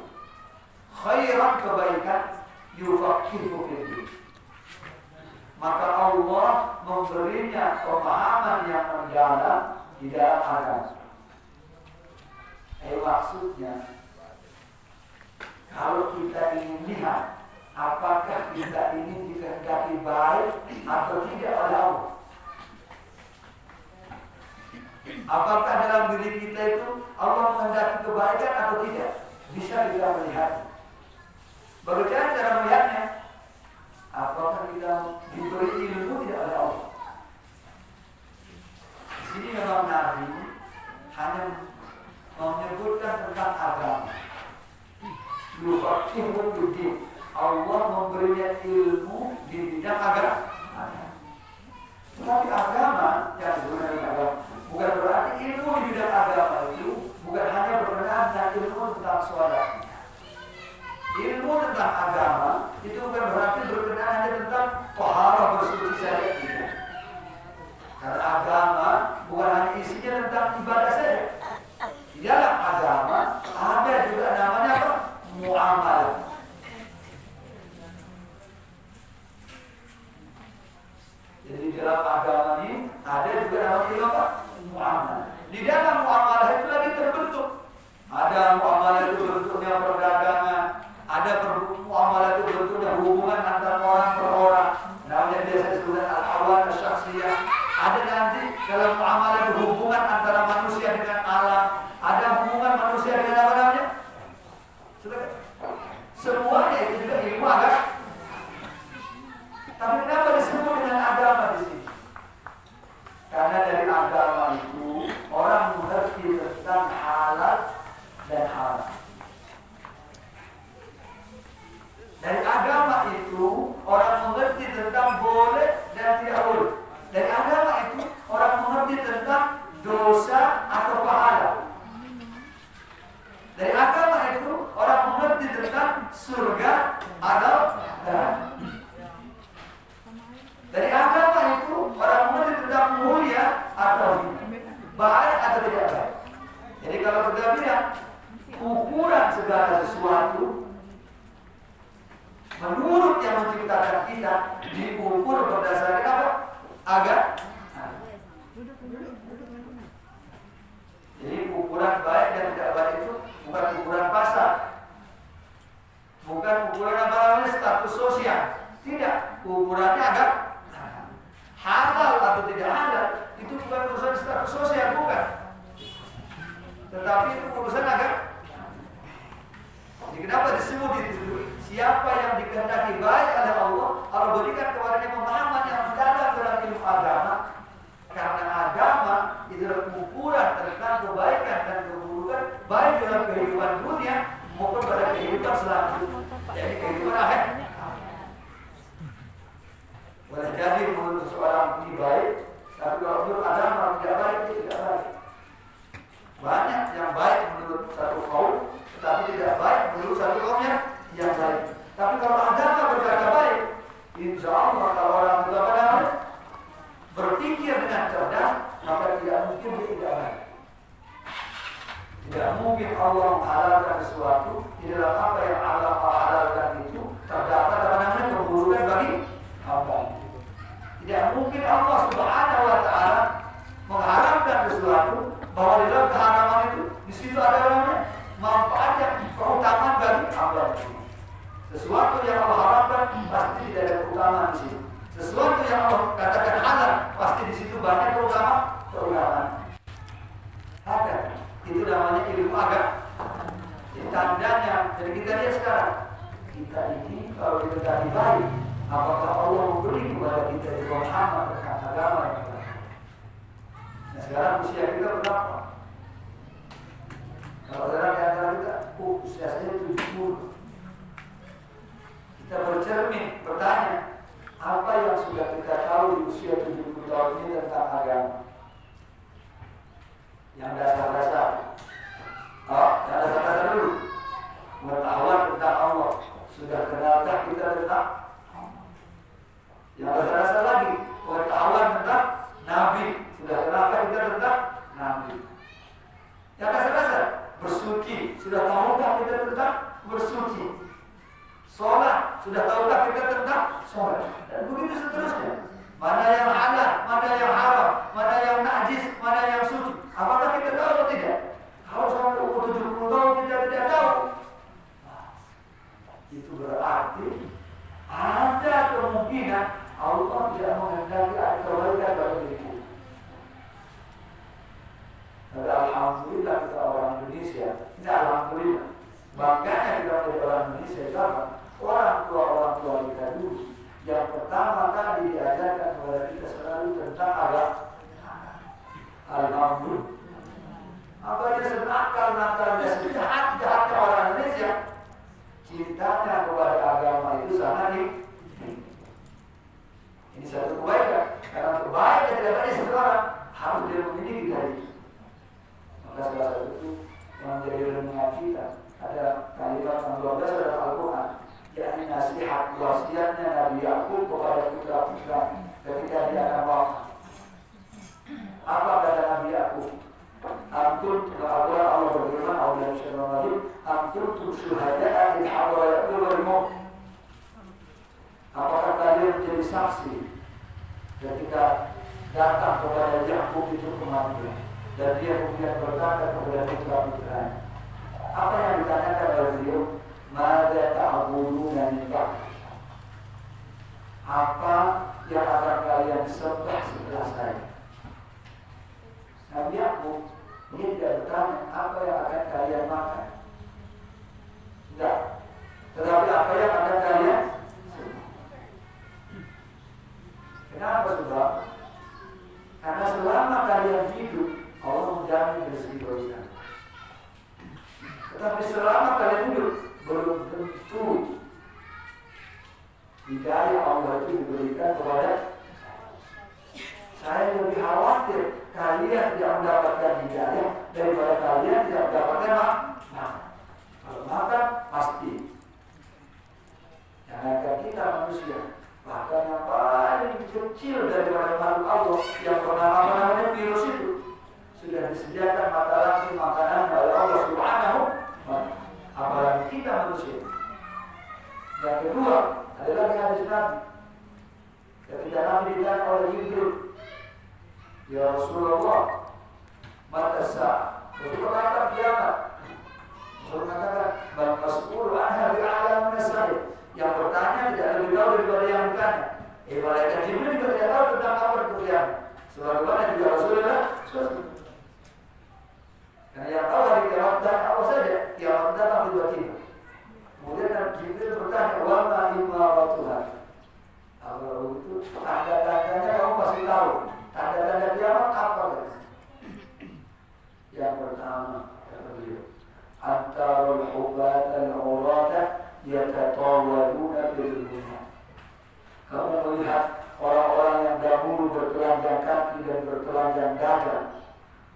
khairan kebaikan yufaqihu fiddin, maka Allah memberinya pemahaman yang mendalam di dalam agama. Maksudnya kalau kita ingin lihat apakah kita ini dikehendaki baik atau tidak oleh Allah, apakah dalam diri kita itu Allah menghendaki kebaikan atau tidak, bisa kita melihat. Bagaimana cara melihatnya? Apakah kita diberi ilmu tidak oleh Allah? Di sini memang Nabi hanya menyebutkan tentang agama. Yufaqihu fiddin. Allah memberinya ilmu di bidang agama. Tetapi agama yang sebenarnya agama bukan berarti ilmu di bidang agama itu bukan hanya berkenaan dengan ilmu tentang sholat. Ilmu tentang agama itu bukan berarti berkenaan hanya tentang taharah bersuci saja. Karena agama bukan hanya isinya tentang ibadah saja. Di dalam agama ada juga namanya apa? Muamalah. Jadi di dalam agama ini ada juga namanya apa? Muamalah. Di dalam muamalah itu lagi terbentuk. Ada muamalah itu bentuknya perdagangan, ada muamalah itu bentuknya hubungan antara orang per orang. Namanya biasa disebut al-awan asy-syakhsiyah. Ada nanti dalam muamalah itu hubungan antara manusia dengan alam. Ada hubungan manusia dengan apa namanya? Semuanya itu juga ilmu agama. Tapi kenapa disebut dengan agama di sini? Karena dari agama itu orang mengerti tentang halal dan haram. Dari agama itu orang mengerti tentang boleh dan tidak boleh. Dari agama itu orang mengerti tentang dosa atau pahala. Dari agama itu orang mengerti tentang surga atau neraka. Dari agama itu orang mengerti tentang mulia atau baik atau tidak baik. Jadi kalau kita bilang ukuran segala sesuatu menurut yang menciptakan kita diukur berdasarkan apa? Agama. Jadi ukuran baik dan tidak baik itu bukan ukuran pasar, bukan ukuran apa namanya status sosial, tidak. Ukurannya agak halal atau tidak halal itu bukan urusan status sosial, bukan. Tetapi itu urusan agak. Jadi kenapa disebut itu? Siapa yang dikehendaki baik oleh Allah berikan kepadanya pemahaman yang mendalam dalam ilmu agama. Karena agama itu adalah ukuran tentang kebaikan dan keburukan baik dalam kehidupan dunia maupun pada kehidupan selanjutnya. Jadi kehidupan akhir. Boleh jadi menurut seseorang ini baik, tapi kalau menurut agama tidak baik, itu tidak baik. Banyak yang baik menurut satu kaum, tetapi tidak baik menurut satu kaum yang baik. Tapi kalau agama berkata baik, insya Allah kalau orang itu berpikir dengan cerdas, maka tidak mungkin dia tidak baik. Tidak mungkin Allah menghalalkan sesuatu, di dalam apa yang Allah halalkan itu terdapat apa namanya keburukan bagi hamba. Tidak mungkin Allah Subhanahu wa Ta'ala mengharamkan sesuatu bahwa di dalam keharaman itu di situ ada namanya manfaat yang keutamaan bagi hamba. Sesuatu yang Allah haramkan pasti tidak ada keutamaan di situ. Sesuatu yang Allah katakan halal pasti di situ banyak keutamaan. Ada. Itu namanya ilmu agama. Jadi tandanya, jadi kita lihat sekarang, kita ini kalau kita tadi baik, apakah Allah memberi kepada kita pemahaman tentang agama yang baik? Nah sekarang usia kita berapa? Kalau sekarang di antara kita, usia saya 70. Kita bercermin, bertanya, apa yang sudah kita tahu di usia 70 tahun ini tentang agama? Yang dasar-dasar. Yang dasar-dasar dulu. Pengetahuan tentang Allah. Sudah kenalkah kita tentang yang dasar-dasar lagi? Pengetahuan tentang Nabi. Sudah kenalkah kita tentang Nabi? Yang dasar-dasar. Bersuci. Sudah tahukah kita tentang bersuci? Sholat. Sudah tahukah kita tentang sholat? Dan begitu seterusnya. Mana yang halal, mana yang haram, mana yang najis, mana yang suci. Apakah kita tahu atau tidak? Kalau sampai umur 70 tahun kita tidak tahu, itu berarti ada kemungkinan Allah tidak menghendaki ada kebaikan bagi diri. Tapi alhamdulillah kita orang Indonesia. Ini alhamdulillah. Bangganya kita menjadi orang Indonesia. Karena orang tua kita dulu yang pertama kali diajarkan kepada kita selalu tentang agama. Alhamdulillah. Apa dia senakal-nakalnya, sejahat-jahatnya orang Indonesia, cintanya kepada agama itu sangat tinggi. Ini satu kebaikan. Karena kebaikan tidak banyak seseorang harus dia memiliki dari itu. Maka salah satu itu yang menjadi renungan kita ada kalimat yang 12 dalam Al-Quran, yakni nasihat wasiatnya Nabi Yakub kepada putra-putra ketika dia akan wafat. Apa kata Nabi Yakub? Antum Allah berfirman, Allah Subhanahu antum syuhada'a in hadara Yaqub al-maut. Apakah kalian menjadi saksi ketika datang kepada Yakub itu kematian dan dia kemudian berkata kepada putra-putranya? Apa yang ditanyakan oleh beliau? Mada ta'buduna min ba'di? Apa yang akan kalian sembah setelah saya? Nabi Yakub dia tidak bertanya apa yang akan kalian makan. Tidak. Tetapi apa yang akan kalian sembah. Kenapa sebab? Karena selama kalian hidup Allah menjamin rezeki bagi kalian. Tetapi selama kalian hidup belum tentu hidayah Allah itu diberikan kepada. Saya lebih khawatir kalian tidak mendapatkan hidayah daripada kalian tidak mendapatkan makan. Kalau makan pasti. Jangankan kita manusia, bahkan yang paling kecil daripada makhluk Allah yang bernama namanya virus itu sudah disediakan makanan oleh Allah Subhanahu wa Ta'ala. Apalagi kita manusia. Yang kedua adalah hadis Nabi. Ketika Nabi ditanya oleh Jibril, ya Rasulullah, mata sah. Rasulullah kata kiamat. Rasulullah katakan, bal mas'ul anha bi'alam min as-sa'il. Yang bertanya tidak lebih tahu daripada yang bertanya. Malaikat Jibril juga tidak tahu tentang apa itu kiamat. Sebagaimana juga Rasulullah SAW. Karena yang tahu hari kiamat dan apa saja, kiamat datang tiba-tiba. Kemudian Nabi Jibril bertanya, wa ma imaratuha. Kalau itu tanda-tandanya kamu pasti tahu. Tanda-tanda kiamat apa? Yang pertama, kata beliau, antarul hubat al-urata yatatawaduna bil dunya. Kamu melihat orang-orang yang dahulu bertelanjang kaki dan bertelanjang dada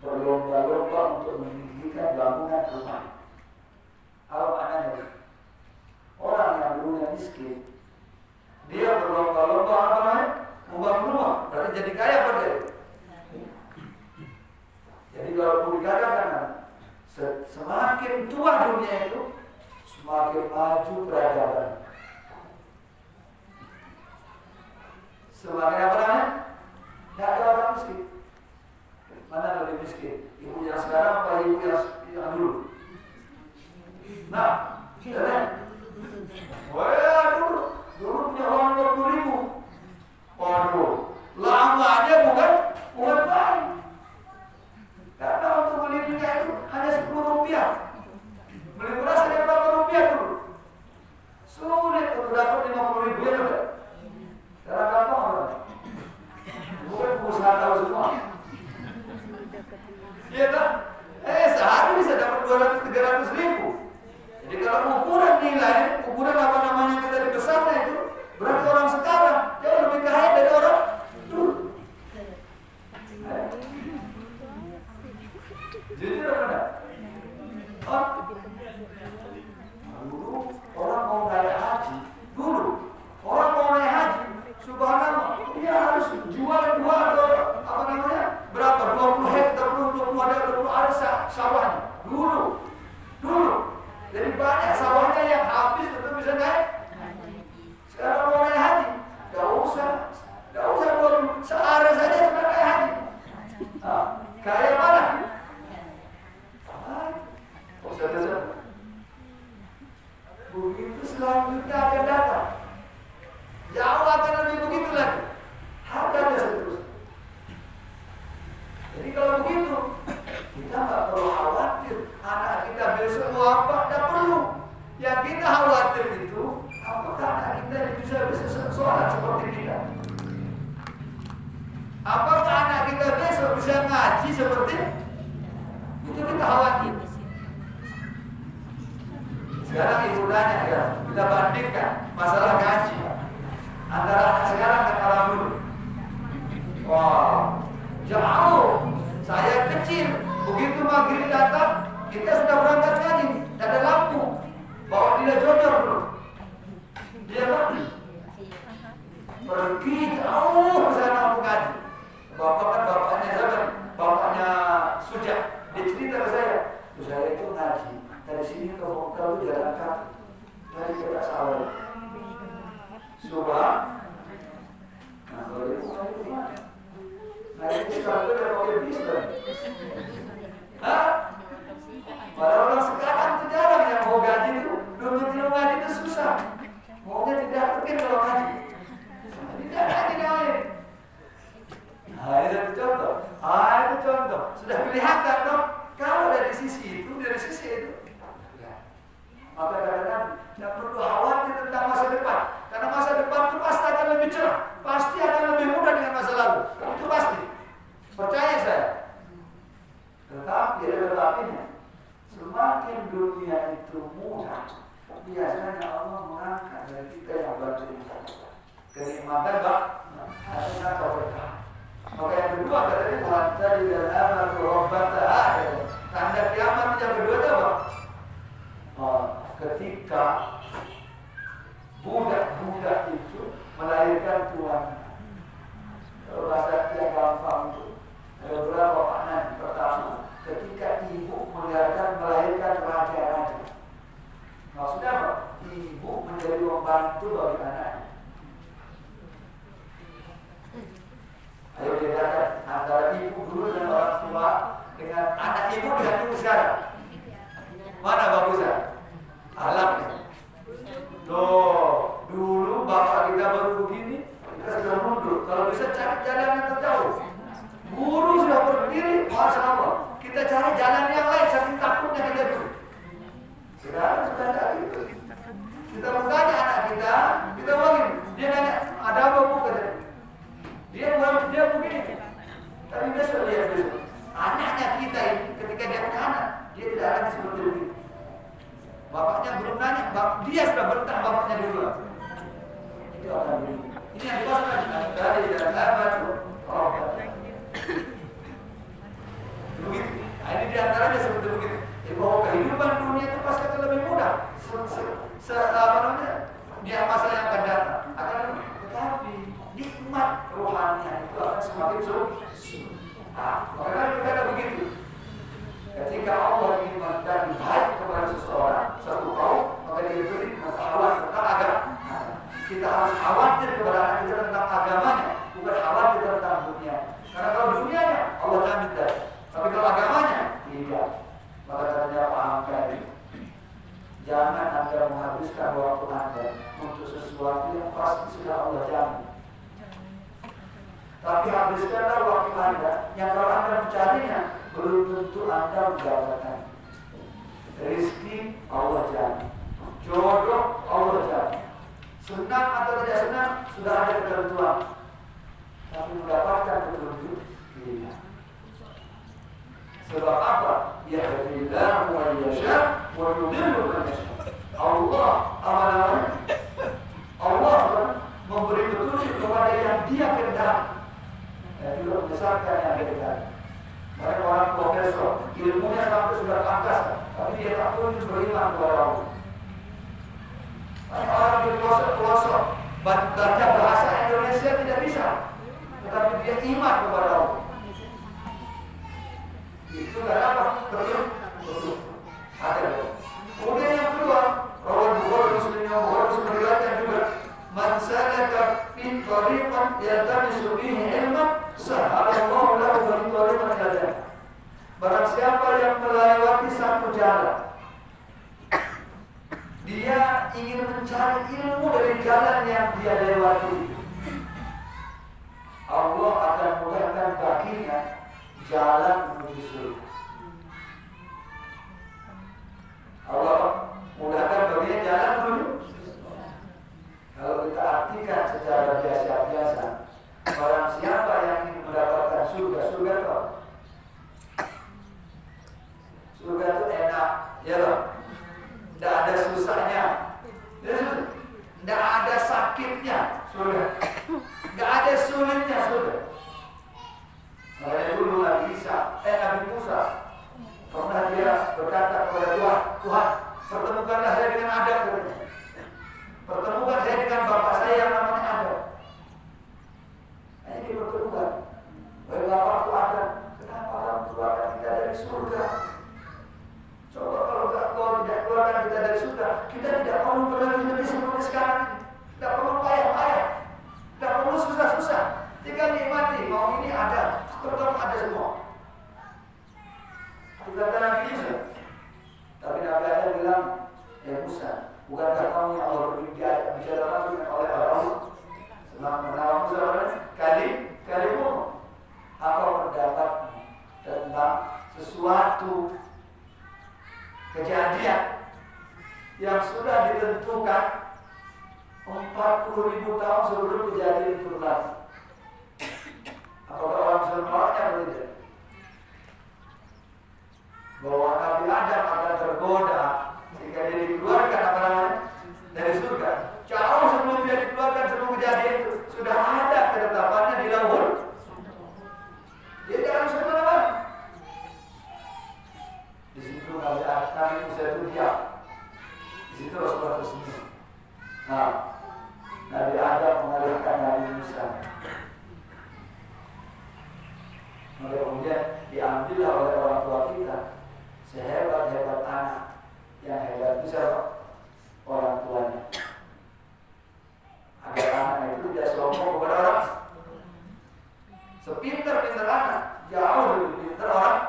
berlomba-lomba untuk meninggikan bangunan rumah. Apa maknanya? Orang yang dulunya miskin, dia berlomba-lomba apa namanya? Membangun rumah. Berarti jadi kaya apa dia? Jadi kalau perlu dikatakan, semakin tua dunia itu, semakin maju peradaban. Semakin apa namanya? Tidak ada orang miskin. Mana lebih miskin? Ibu yang sekarang apa ibu yang dulu? Nah, wah dulu punya uang 20.000. Waduh, lamanya bukan baik. Karena untuk beli minyak itu hanya 10 rupiah. Beli beras hanya berapa rupiah dulu? Sulit untuk dapat 50.000 ya udah. Sekarang gampang apa? Bukan pengusaha tahu semua. Iya kan? Sehari bisa dapat 200-300.000. Jadi kalau ukuran nilai, ukuran apa namanya kita dibesarnya itu, berarti orang sekarang jauh lebih kaya dari orang dulu. Jujur apa enggak? Dulu orang mau naik haji, subhanallah, dia harus jual apa namanya? Berapa? 20 hektar, 20 ada sawahnya. Dulu. Jadi banyak sawahnya yang habis itu bisa naik. Sekarang mau naik haji, gak usah dulu. Sehari saja sudah naik haji. Kaya mana? Begitu selanjutnya akan datang. Jauh akan lebih begitu lagi. Akan seterusnya. Jadi kalau begitu, kita nggak perlu khawatir anak kita besok mau apa, tidak perlu. Yang kita khawatir itu, apakah anak kita bisa sholat seperti kita? Apakah anak kita besok bisa ngaji seperti itu? Kita khawatir. Sekarang ibu tanya ya, kita bandingkan masalah ngaji antara anak sekarang dan orang dulu. Wow, jauh. Saya kecil, begitu maghrib datang, kita sudah berangkat ngaji. Tidak ada lampu, bawa dia jodor dulu. Dia pergi jauh ke sana untuk ngaji. Bapaknya Sujah, dia cerita ke saya itu ngaji. Dari sini ke Mekah itu jalan kaki, dari kita sawah. Subhan. Nah, kalau itu mana? Nah, itu sekarang itu pakai bis kan? Pada orang sekarang itu jarang yang mau gaji itu, belum ngaji itu susah. Maunya tidak mungkin kalau ngaji. Tidak ngaji lain. Nah, itu contoh. Sudah kelihatan dong. Kalau dari sisi itu, maka kadang-kadang tidak perlu khawatir tentang masa depan. Karena masa depan itu pasti akan lebih cerah, pasti akan lebih mudah dengan masa lalu. Itu pasti. Percaya saya. Tetapi ada tetapinya. Semakin dunia itu mudah, biasanya Allah mengangkat dari kita yang bantu kenikmatan atau berkah. Maka yang kedua katanya wanta di dalam al-robbata. Tanda kiamat yang kedua itu apa? Ketika budak-budak itu melahirkan tuan. Kalau bahasa yang gampang itu ada beberapa makna. Pertama, ketika ibu melahirkan raja-raja. Maksudnya apa? Ibu menjadi pembantu dengan anak ibu dengan ibu sekarang. Mana bagusnya? Alam nih. Loh, dulu bapak kita baru begini, kita sudah mundur. Kalau bisa cari jalan yang terjauh. Guru sudah berdiri, masya Allah. Kita cari jalan yang lain, saking takutnya kita dulu. Sekarang sudah tidak gitu. Kita bertanya anak kita ngomongin. Dia nanya, ada apa bu? Dia begini. Tapi dia sudah lihat besok. Anaknya kita ini, ketika dia punya anak, dia tidak lagi seperti itu. Bapaknya belum nanya, dia sudah bertanya bapaknya dulu. Itu akan begini. Ini yang dikosongkan dari dalam batu. Oh, begitu. Nah, ini diantaranya seperti begitu. Bahwa kehidupan dunia itu pasti akan lebih mudah. Dia masa yang akan datang akan lebih. Tetapi nikmat rohaninya itu akan semakin sulit. Makanya kita ada begitu. Ketika Allah ingin memberikan baik kepada seseorang, satu kaum, maka dia beri pengetahuan tentang agama. Kita harus khawatir kepada anak kita tentang agamanya, bukan khawatir tentang dunia. Karena kalau dunianya Allah jamin dari. Tapi kalau agamanya tidak. Maka katanya Pak Angka ini, jangan Anda menghabiskan waktu Anda untuk sesuatu yang pasti sudah Allah jamin. Tapi habiskanlah waktu Anda yang kalau Anda mencarinya belum tentu Anda mendapatkan. Rezeki Allah jamin, jodoh Allah jamin. Senang atau tidak senang sudah ada ketentuan. Tapi mendapatkan petunjuk tidak. Sebab apa? Yahdillahu man yasha wa yudhillu man yasha. Allah Allah memberi petunjuk kepada yang Dia kehendaki. Dan juga membesarkan yang Dia kehendaki. Mereka orang profesor, ilmunya sampai sudah angkasa, tapi dia tak pun beriman kepada Allah. Orang di pelosok-pelosok baca bahasa Indonesia tidak bisa, tetapi dia iman kepada Allah. Itu apa? Betul. Ada. Kemudian yang kedua, rawat Bukhari Muslim yang Bukhari meriwayatkan juga, man salaka fi tariqan yaltamisu fihi ilman, sahalallahu lahu bi tariqan ila. Barang siapa yang melewati satu jalan, dia ingin mencari ilmu dari jalan yang dia lewati, Allah akan mudahkan baginya jalan menuju surga. Allah mudahkan baginya jalan menuju. Kalau kita artikan secara biasa-biasa, barang siapa yang ingin mendapatkan surga itu surga itu enak, ya loh. Tidak ada susahnya, tidak ada sakitnya, surga. Tidak ada sulitnya, surga. Makanya dulu Nabi Musa pernah dia berkata kepada Tuhan, pertemukanlah saya dengan Adam. Pertemukan saya dengan bapak saya yang namanya Adam. Nah, ini pertemukan. Baik bapakku Adam, kenapa kamu keluarkan kita dari surga? Coba kalau kau tidak keluarkan kita dari surga, kita tidak perlu berlebih-lebih seperti sekarang. Tidak perlu payah-payah, tidak perlu susah-susah. Tinggal nikmati, mau ini ada, terutama ada semua. Kata Nabi Musa. Tapi Nabi Adam bilang, ya Musa, bukankah kamu yang Allah bicara langsung oleh Allah? Senang menawar Musa kalimu apa pendapat tentang sesuatu kejadian yang sudah ditentukan 40.000 tahun sebelum kejadian itu berlaku? Apakah orang bisa menolaknya atau tidak? Bahwa Nabi Adam akan tergoda sehingga dia dikeluarkan dari surga. Jauh sebelum dia dikeluarkan, sebelum kejadian itu sudah ada ketetapannya di lauhul. Dia jangan semena-mena. Di situ Nabi Musa itu diam. Di situ Rasulullah tersembunyi. Nah, Nabi Adam mengalihkan Nabi Musa. Maka kemudian diambillah oleh orang tua kita. Sehebat-hebat anak, yang hebat itu siapa? Orang tuanya. Agar anak itu tidak sombong kepada orang. Sepintar-pintar anak, jauh lebih pintar orang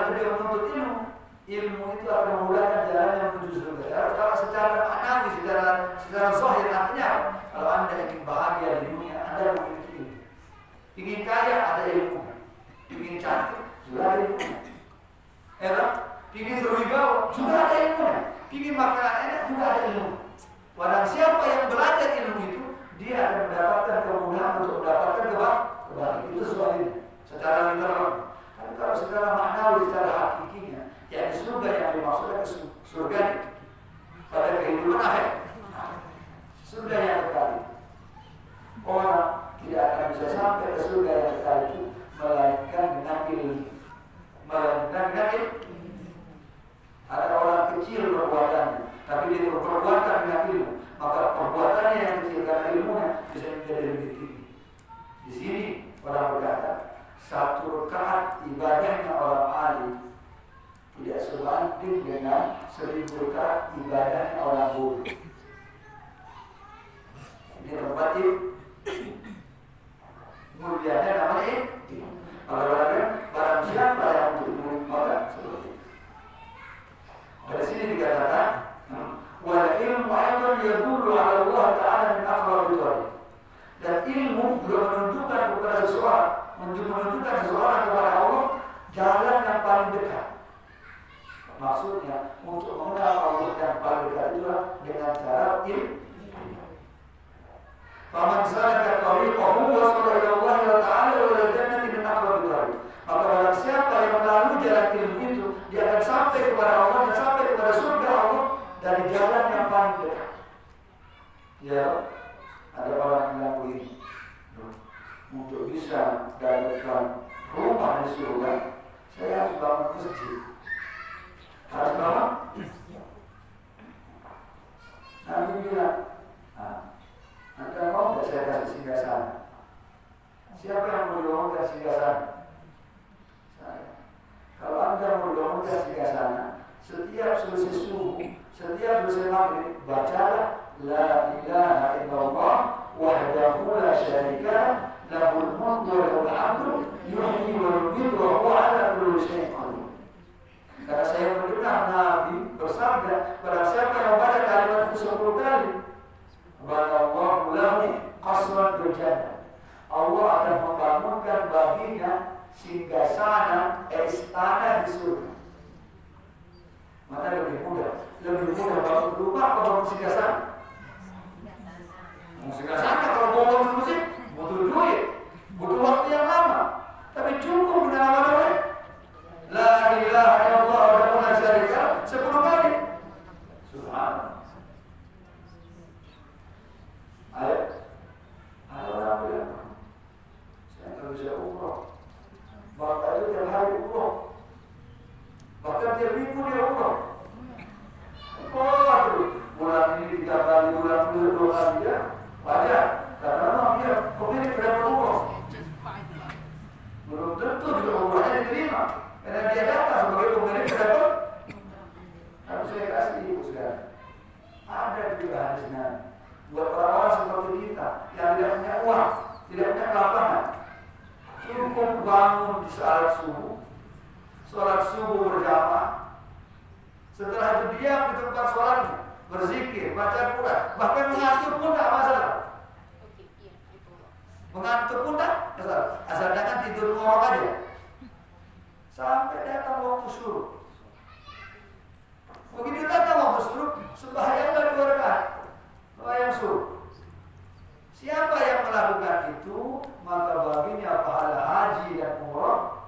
Kalau dia menuntut ilmu, ilmu itu akan memudahkan jalan yang menuju surga. Kalau secara maknawi, secara zahir artinya, kalau Anda ingin bahagia di dunia, Anda memiliki ilmu. Ingin kaya, ada ilmu. Ingin cantik, juga ada ilmu. Ingin berwibawa, juga ada ilmu. Ingin makanan enak, juga ada ilmu. Padahal siapa yang belajar ilmu itu, dia akan mendapatkan kemudahan untuk mendapatkan kebahagiaan. Itu sebabnya secara literal. Tapi kalau secara maknawi, secara hakikinya, yakni surga yang dimaksudkan ke surga pada kehidupan akhir. Surga yang kekal. Orang tidak akan bisa sampai ke surga yang kekal itu melainkan dengan ilmu. Melainkan dengan ilmu. Ada orang kecil perbuatannya, tapi dia berperbuatan dengan ilmu, maka perbuatannya yang kecil karena ilmunya bisa menjadi lebih tinggi. Di sini orang berkata, satu rakaat ibadahnya orang alim tidak sebanding dengan 1000 rakaat ibadahnya orang bodoh. Ini tempat mulianya namanya ilmu. Barang siapa yang untuk maka seperti itu. Dari sini dikatakan, wal ilmu aidan yadullu ala Allah Ta'ala min aqrabi thariq. Dan ilmu juga menunjukkan kepada seseorang, menunjukkan seseorang kepada Allah jalan yang paling dekat. Maksudnya untuk mengenal Allah yang paling dekat itulah dengan cara ilmu. Faman salaka tariqahu wasala ila Allah Ta'ala wa ila jannati min aqrabi thariq. Maka barang siapa yang melalui jalan ilmu itu, dia akan sampai kepada Allah dan sampai kepada surga Allah dari jalan yang paling dekat. Ya, ada orang yang begini, untuk bisa dapatkan rumah di surga, saya harus bangun masjid. Harus bangun. Nabi bilang, Anda mau nggak saya kasih singgah sana? Siapa yang mau dibangunkan singgah sana? Saya. Kalau Anda mau dibangunkan singgah sana, setiap selesai subuh, setiap selesai maghrib, bacalah La ilaha illallah wahdahu la syarika lahul mulku wa lahul hamdu yuhyi wa yumiitu wa huwa ala kulli syai'in qadir. Karena saya mendengar Nabi bersabda, barang siapa yang membaca kalimat itu 10 kali, banallahu lahu qasran fil jannah. Allah akan membangunkan baginya singgasana istana di surga. Mana lebih mudah? Lebih mudah bangun rumah atau bangun singgasana? Singgasana kalau bangun musik butuh duit, butuh waktu yang lama. Tapi cukup dengan apa-apa. La ilaha illallah wa la syarika 10 kali. Subhanallah. Ayo. Ada orang bilang, saya nggak bisa umroh. Bapak itu tiap hari umroh. Bahkan tiap minggu dia umroh. Bulan ini 3 kali, bulan ini 2 kali ya. Wajar. Karena memang dia pemilik berapa umroh. Belum tentu juga umrohnya diterima. Karena dia datang sebagai pemilik berapa. Harus saya kasih ibu sekarang. Ada juga hadisnya. Buat orang-orang seperti kita yang tidak punya uang, tidak punya kelapangan, cukup bangun di saat subuh, sholat subuh berjamaah. Setelah itu diam di tempat sholatnya, berzikir, baca Quran, bahkan mengatur pun tidak masalah. Mengantuk pun tidak masalah, asalkan tidur ngorok aja. Sampai datang waktu suruh. Begitu datang waktu suruh, sembahyanglah 2 rakaat. Yang suruh. Siapa yang melakukan itu, maka baginya pahala haji dan umrah.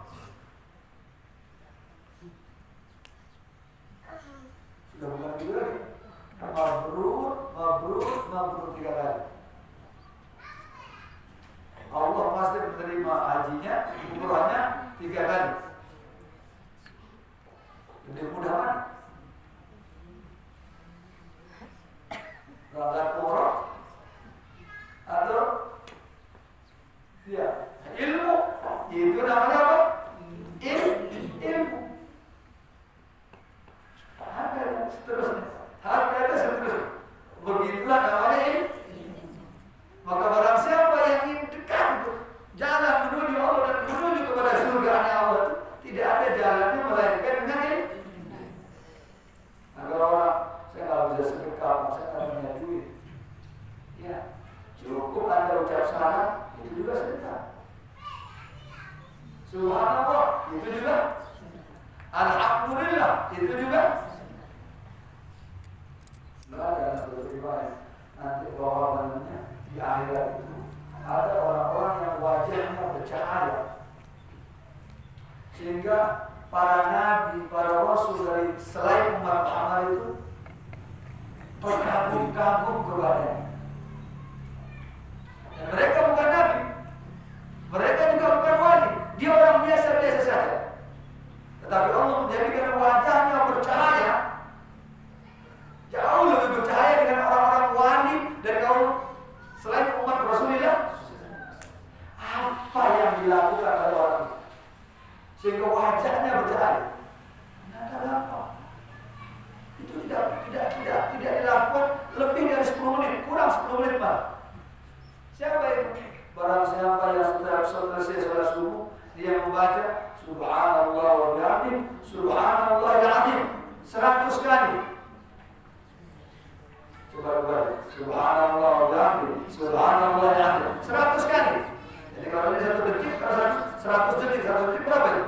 Sudah bukan itu lagi. Mabrur 3 kali. Allah pasti menerima hajinya, umrahnya 3 kali. Lebih mudah mana? Berangkat umroh atau ya ilmu, itu namanya apa? Ilmu. Harga seterusnya. Begitulah namanya ilmu. Maka barang siapa yang ingin dekat itu, jalan menuju Allah dan menuju kepada surga Allah itu tidak ada jalannya melainkan makan, itu juga sedekah. Subhanallah, itu juga. Alhamdulillah, itu juga. Belajar beribadah. Nanti bahwa di akhirat itu ada orang-orang yang wajahnya bercahaya, sehingga para nabi, para rasul dari selain umat Muhammad itu terkagum-kagum kepadanya. Dan mereka bukan nabi, mereka juga bukan wali, dia orang biasa-biasa saja. Tetapi Allah menjadikan wajahnya bercahaya, jauh lebih bercahaya dengan orang-orang wali dari kaum selain umat Rasulullah. Apa yang dilakukan oleh orang itu sehingga wajahnya bercahaya? Tidak apa. Itu tidak dilakukan lebih dari 10 menit, kurang 10 menit Pak. Siapa itu? Barang siapa yang sudah selesai sholat subuh, dia membaca Subhanallah wa bihamdihi, Subhanallahil azim 100 kali. Coba Subhanallah wa bihamdihi, Subhanallahil azim 100 kali. Jadi kalau ini 1 detik, kalau 100 detik, 100 detik berapa itu?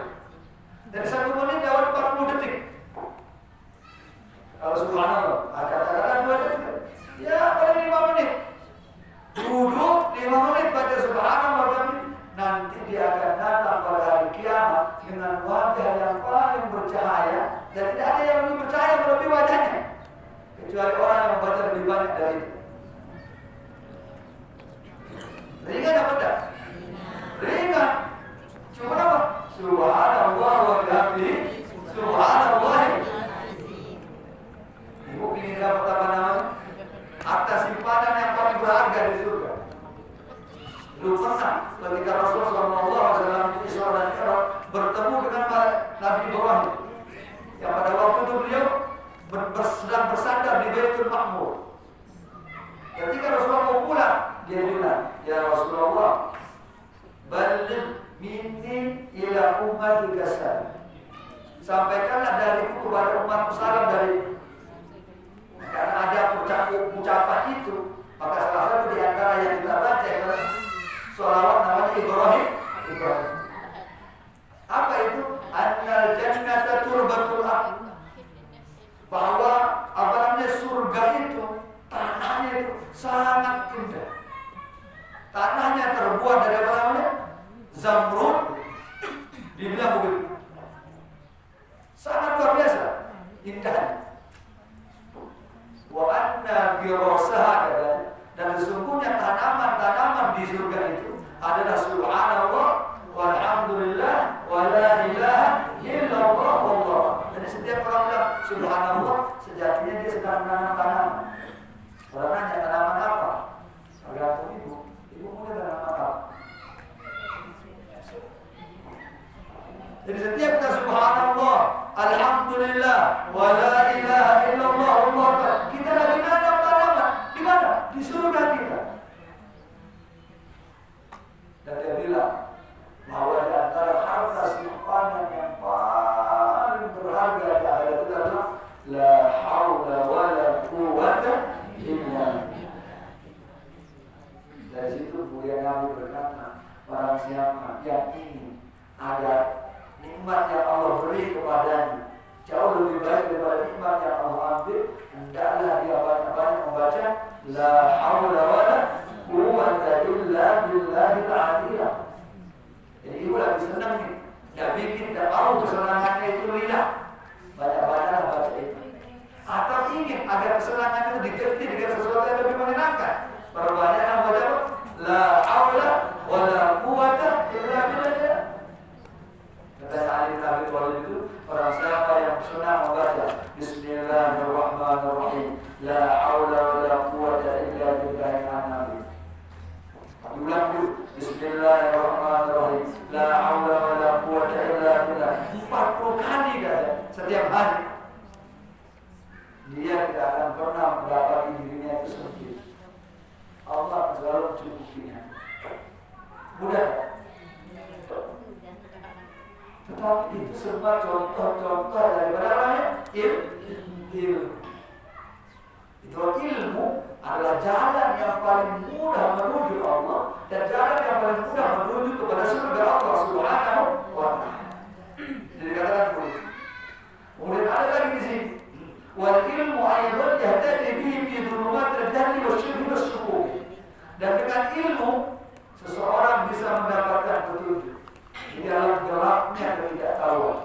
Dari 1 menit dapat 40 detik. Kalau Subhanallah, katakanlah 2 detik. Ya, paling 5 menit. Duduk 5 menit baca Subhanallah wa bihamdihi. Nanti dia akan datang pada hari kiamat dengan wajah yang paling bercahaya, dan tidak ada yang lebih bercahaya melebihi wajahnya kecuali orang yang membaca lebih banyak dari itu. Ringan apa tidak? Ringan. Cuma apa? Subhanallah wa bihamdihi, Subhanallah. Ibu ingin dapat apa namanya? Harta simpanan yang paling berharga di surga. Dulu pernah ketika Rasulullah SAW Isra dan Mi'raj bertemu dengan Nabi Ibrahim, yang pada waktu itu beliau sedang bersandar di Baitul Ma'mur. Ketika Rasulullah mau pulang, dia bilang, ya Rasulullah, baligh minni ila ummatika salam. Sampaikanlah dariku kepada umatku salam dari. Karena ada ucapan itu, maka salah satu di antara yang kita baca adalah sholawat namanya Ibrahim. Apa itu? Annal jannata turbatul ardh. Bahwa apa namanya surga itu, tanahnya itu sangat indah. Tanahnya terbuat dari apa namanya? Zamrud. Dibilang begitu. Sangat luar biasa indahnya. Wa anna birasaha, dan sesungguhnya tanaman-tanaman di surga itu adalah subhanallah walhamdulillah wa la ilaha illallah wallah. Jadi setiap orang bilang subhanallah, sejatinya dia sedang menanam tanaman. Orang nanya tanaman apa? Tergantung ibu. Ibu mulai tanaman apa? Jadi setiap kita subhanallah, alhamdulillah wa la ilaha illallah wallah, kita lagi nanam tanaman. Di mana? Di surga kita. Dan dia bilang bahwa di antara harta simpanan yang paling berharga di akhirat itu adalah la haula wa la quwwata illa billah. Dari situ Buya Nabi berkata, barang siapa yang ingin ada nikmat yang Allah beri kepadanya jauh lebih baik daripada nikmat yang Allah ambil, hendaklah dia banyak-banyak membaca la haula wa la quwwata illa billahil aliyah. Jadi ibu lagi senang nih, nggak bikin, nggak mau kesenangannya itu hilang, banyak-banyaklah baca itu. Atau ingin agar kesenangan itu diganti dengan sesuatu yang lebih menyenangkan, perbanyaklah baca la haula wa la quwwata illa billah. Kata Ali bin Abi Thalib itu, orang siapa yang senang membaca Bismillahirrahmanirrahim, la haula wa la quwwata illa billahil azim. Diulang dulu, Bismillahirrahmanirrahim, la haula wa la quwwata illa billah 40 kali kan setiap hari. Dia tidak akan pernah mendapati dirinya itu sendiri. Allah selalu mencukupinya. Mudah. Tetapi itu semua contoh-contoh daripada namanya ilmu. Itu ilmu adalah jalan yang paling mudah menuju Allah dan paling mudah menuju kepada surga Allah Subhanahu wa Ta'ala. Jadi katakan begitu. Kemudian ada lagi di sini. Wal ilmu ayat yahtadi bihi fi dhulumat al-jahli wasyirki wasyukuk. Dan dengan ilmu seseorang bisa mendapatkan petunjuk di dalam gelapnya ketidaktahuan.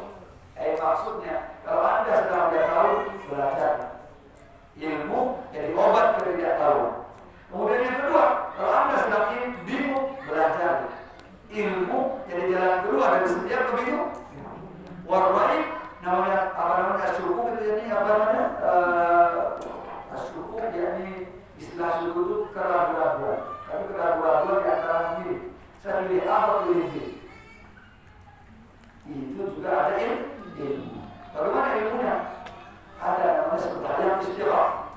Maksudnya kalau Anda sedang tidak tahu, belajar. Ilmu jadi obat ketidaktahuan. Kemudian yang kedua, kalau Anda sedang bingung, belajar. Ilmu jadi jalan keluar dari setiap kebingungan. Warwaib namanya apa namanya asyuku itu jadi apa namanya asyuku yakni istilah syuku itu keraguan-keraguan. Tapi keraguan-keraguan di antara diri. Saya pilih A atau pilih B. Itu juga ada ilmu. Bagaimana ilmunya? Ada namanya sebenarnya istilah.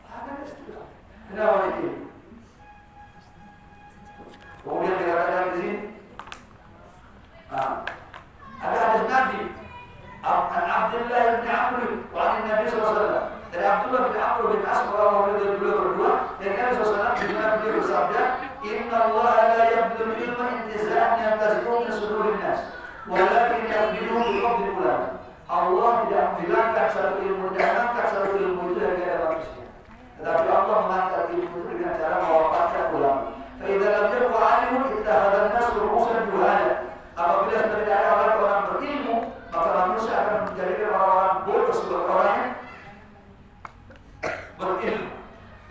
Ada istilah. Kenapa itu? Kemudian dikatakan di sini. Ada hadis Nabi an Abdullah bin Amr wa an Nabi sallallahu alaihi wasallam. Dari Abdullah bin Amr bin As radhiyallahu berdua dari Nabi sallallahu alaihi wasallam beliau bersabda, "Inna Allah la yabdul ilma intiza'an yantaz'u min sudurin nas, walakin yabdilu bi qabdil ulama." Allah tidak menghilangkan satu ilmu dan mengangkat satu ilmu itu dari manusia. Tetapi Allah mengangkat ilmu itu dengan cara mewafatkan ulama. Fa idza lam yakun 'alimun ittakhadha an-nas ru'usan juhala. Apabila tidak ada orang berilmu, maka manusia akan menjadikan orang-orang bodoh sebagai orang yang berilmu.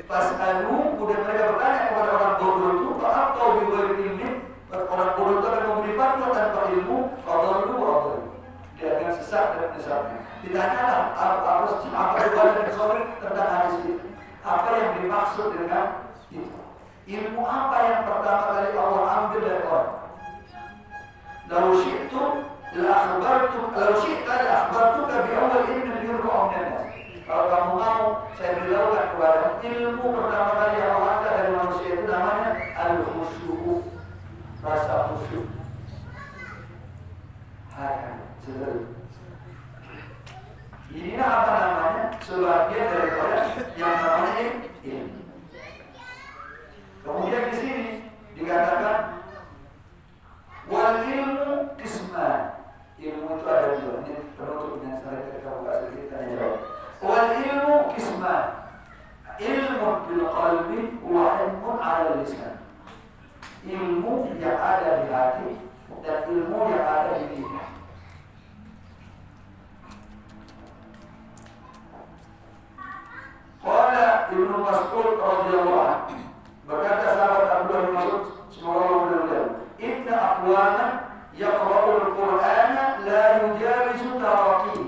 Fas'alu, kemudian mereka bertanya kepada orang bodoh itu, apa bighairi ilmin? Orang bodoh itu akan memberi fatwa tanpa ilmu, fadallu wa adallu. Dia akan sesat dan menyesatkan. Ditanyalah apa riwayat yang sahih tentang hadis itu. Apa yang dimaksud dengan itu? Ilmu apa yang pertama kali Allah ambil dari orang? Lau syi'tu la akhbartuka bi awwal ilmin yurfa'u min an-nas. Kalau kamu mau, saya beritahukan kepada ilmu pertama kali yang Allah angkat dari manusia itu namanya al-khusyuk, rasa khusyuk. Inilah apa namanya? Sebagian daripada yang namanya ilmu. Kemudian di sini dikatakan wal ilmu qisman. Ilmu itu ada dua. Ini penutup dengan saya ketika buka sedikit tanya jawab. Wal ilmu qisman. Ilmu bil qalbi wa ilmu ala lisan. Ilmu yang ada di hati dan ilmu yang ada di lisan. Qala Ibnu Mas'ud radhiyallahu anhu, berkata sahabat Abdullah bin Mas'ud, semoga Allah mudah-mudahan, inna aqwaman yaqra'ul Qur'ana la yujawizu taraqi.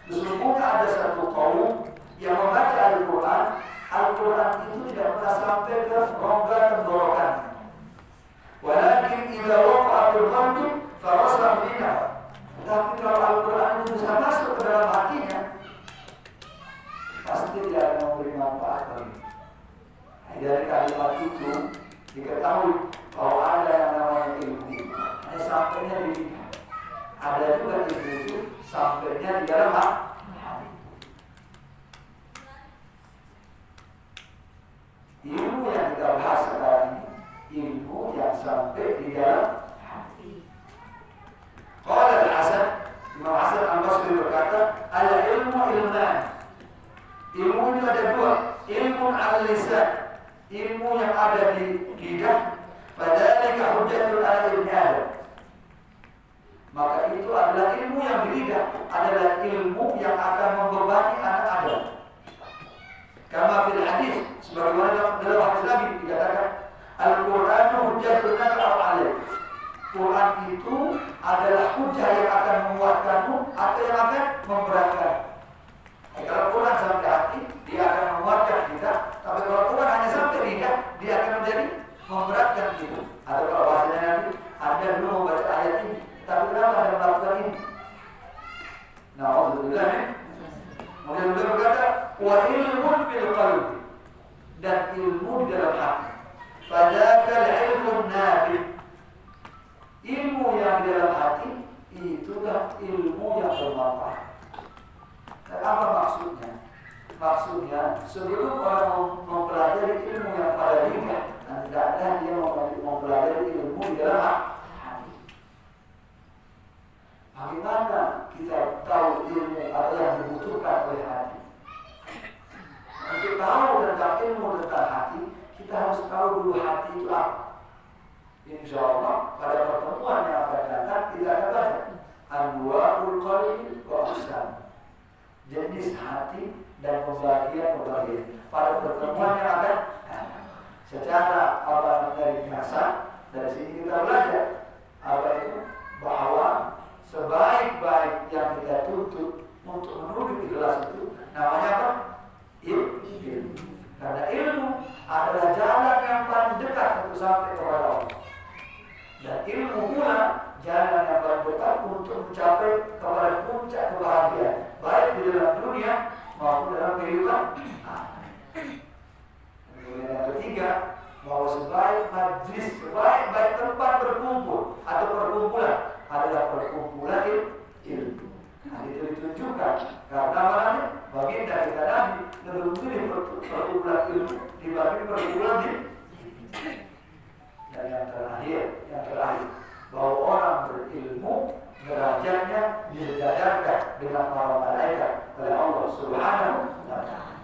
Sesungguhnya ada satu kaum yang membaca Al-Quran, Al-Quran itu tidak pernah sampai ke rongga tenggorokan. Walakin idza waqa'a fil qalbi farasakh fiha. Tapi kalau Al-Quran itu bisa masuk ke dalam hatinya, pasti tidak akan memberi manfaat lagi. Dari kalimat itu diketahui bahwa ada yang namanya ilmu. Hanya sampainya di lidah. Ada juga ilmu itu sampainya di dalam hati. Ilmu yang kita bahas sekarang ini, ilmu yang sampai di dalam hati. Qala Al-Hasan, Imam Hasan Al-Basri berkata, al-ilmu ilman. Ilmu itu ada dua, ilmu al-lisan, ilmu yang ada di lidah, fadzalika hujjatul ala ibni Adam. Maka itu adalah ilmu yang di lidah, adalah ilmu yang akan membebani anak Adam. Kama fil hadis, sebagaimana dalam hadis Nabi dikatakan, Al-Qur'anu hujjatun laka aw alaik. Quran itu adalah hujjah yang akan menguatkanmu atau yang akan memberatkanmu. Kalau Quran sampai hati, dia akan menguatkan kita. Tapi kalau Quran hanya sampai lidah, dia akan menjadi memberatkan kita. Atau kalau bahasanya nanti, Anda dulu membaca ayat ini, tapi kenapa Anda melakukan ini? Nah, alhamdulillah ya. Kemudian beliau berkata, wa ilmun fil qalbi, dan ilmu di dalam hati. Fadzakal ilmun nafi. Ilmu yang di dalam hati itulah ilmu yang bermanfaat. Apa maksudnya? Maksudnya sebelum orang mempelajari ilmu yang pada lidah dan tidak ada hati itu apa? Insya Allah pada pertemuan yang akan datang kita akan baca Anwarul Qalbi wa Ahsan, jenis hati dan pembagian. Pada pertemuan yang akan secara dari biasa dari sini kita belajar apa itu, bahwa sebaik-baik yang kita tuntut untuk menuju ikhlas itu namanya apa? Ilmu. Karena ilmu adalah jalan yang paling dekat untuk sampai kepada Allah. Dan ilmu pula jalan yang paling dekat untuk mencapai kepada puncak kebahagiaan, baik di dalam dunia maupun dalam kehidupan. Kemudian yang ketiga, bahwa sebaik majlis, sebaik tempat berkumpul atau perkumpulan adalah perkumpulan ilmu. Itu ditunjukkan karena mana? Baginda kita Nabi lebih memilih perkumpulan ilmu dibanding perkumpulan ilmu. Dan yang terakhir, bahwa orang berilmu derajatnya disejajarkan dengan para malaikat oleh Allah Subhanahu wa Ta'ala.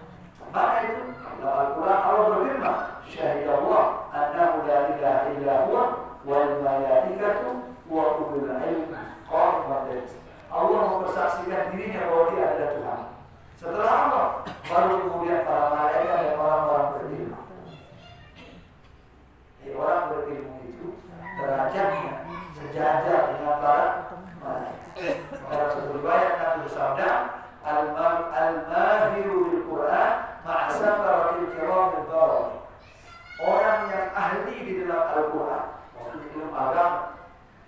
Maka itu dalam Al-Quran Allah berfirman, Syahidallah annahu la ilaha illa huwa wal malaikatu wa ulul ilmi qa'iman bil qist. Allah mempersaksikan dirinya bahwa dia adalah Tuhan. Setelah Allah, baru kemudian para malaikat dan orang-orang berilmu. Jadi orang berilmu itu derajatnya sejajar dengan para malaikat. Dalam satu riwayat Nabi bersabda, Al-Mahiru bil Quran ma'asafaratil kiramil barah. Orang yang ahli di dalam Al-Quran, maksudnya ilmu agama,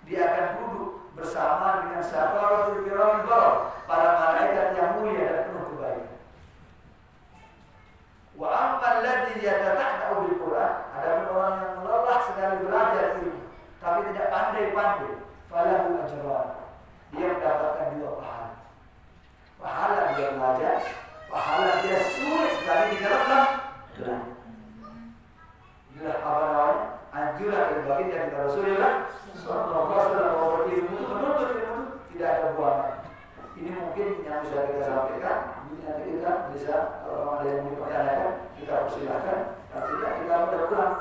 dia akan duduk bersama dengan safaratul kiramil barah, para malaikat yang mulia dan penuh kebaikan. Wa ammal ladzi yatatahda'u bil Quran, ada orang yang lelah sekali belajar ilmu tapi tidak pandai-pandai, falahu ajran, dia mendapatkan 2 pahala. Pahala dia belajar, pahala dia sulit sekali di dalam belajar. Inilah apa namanya? Anjuran dari baginda kita Rasulullah sallallahu alaihi wasallam bahwa ilmu itu menuntut ilmu itu tidak ada buangan. Ini mungkin yang bisa kita sampaikan. Nanti kita bisa kalau ada yang dipertanyakan kita persilahkan. Kalau tidak kita sudah pulang.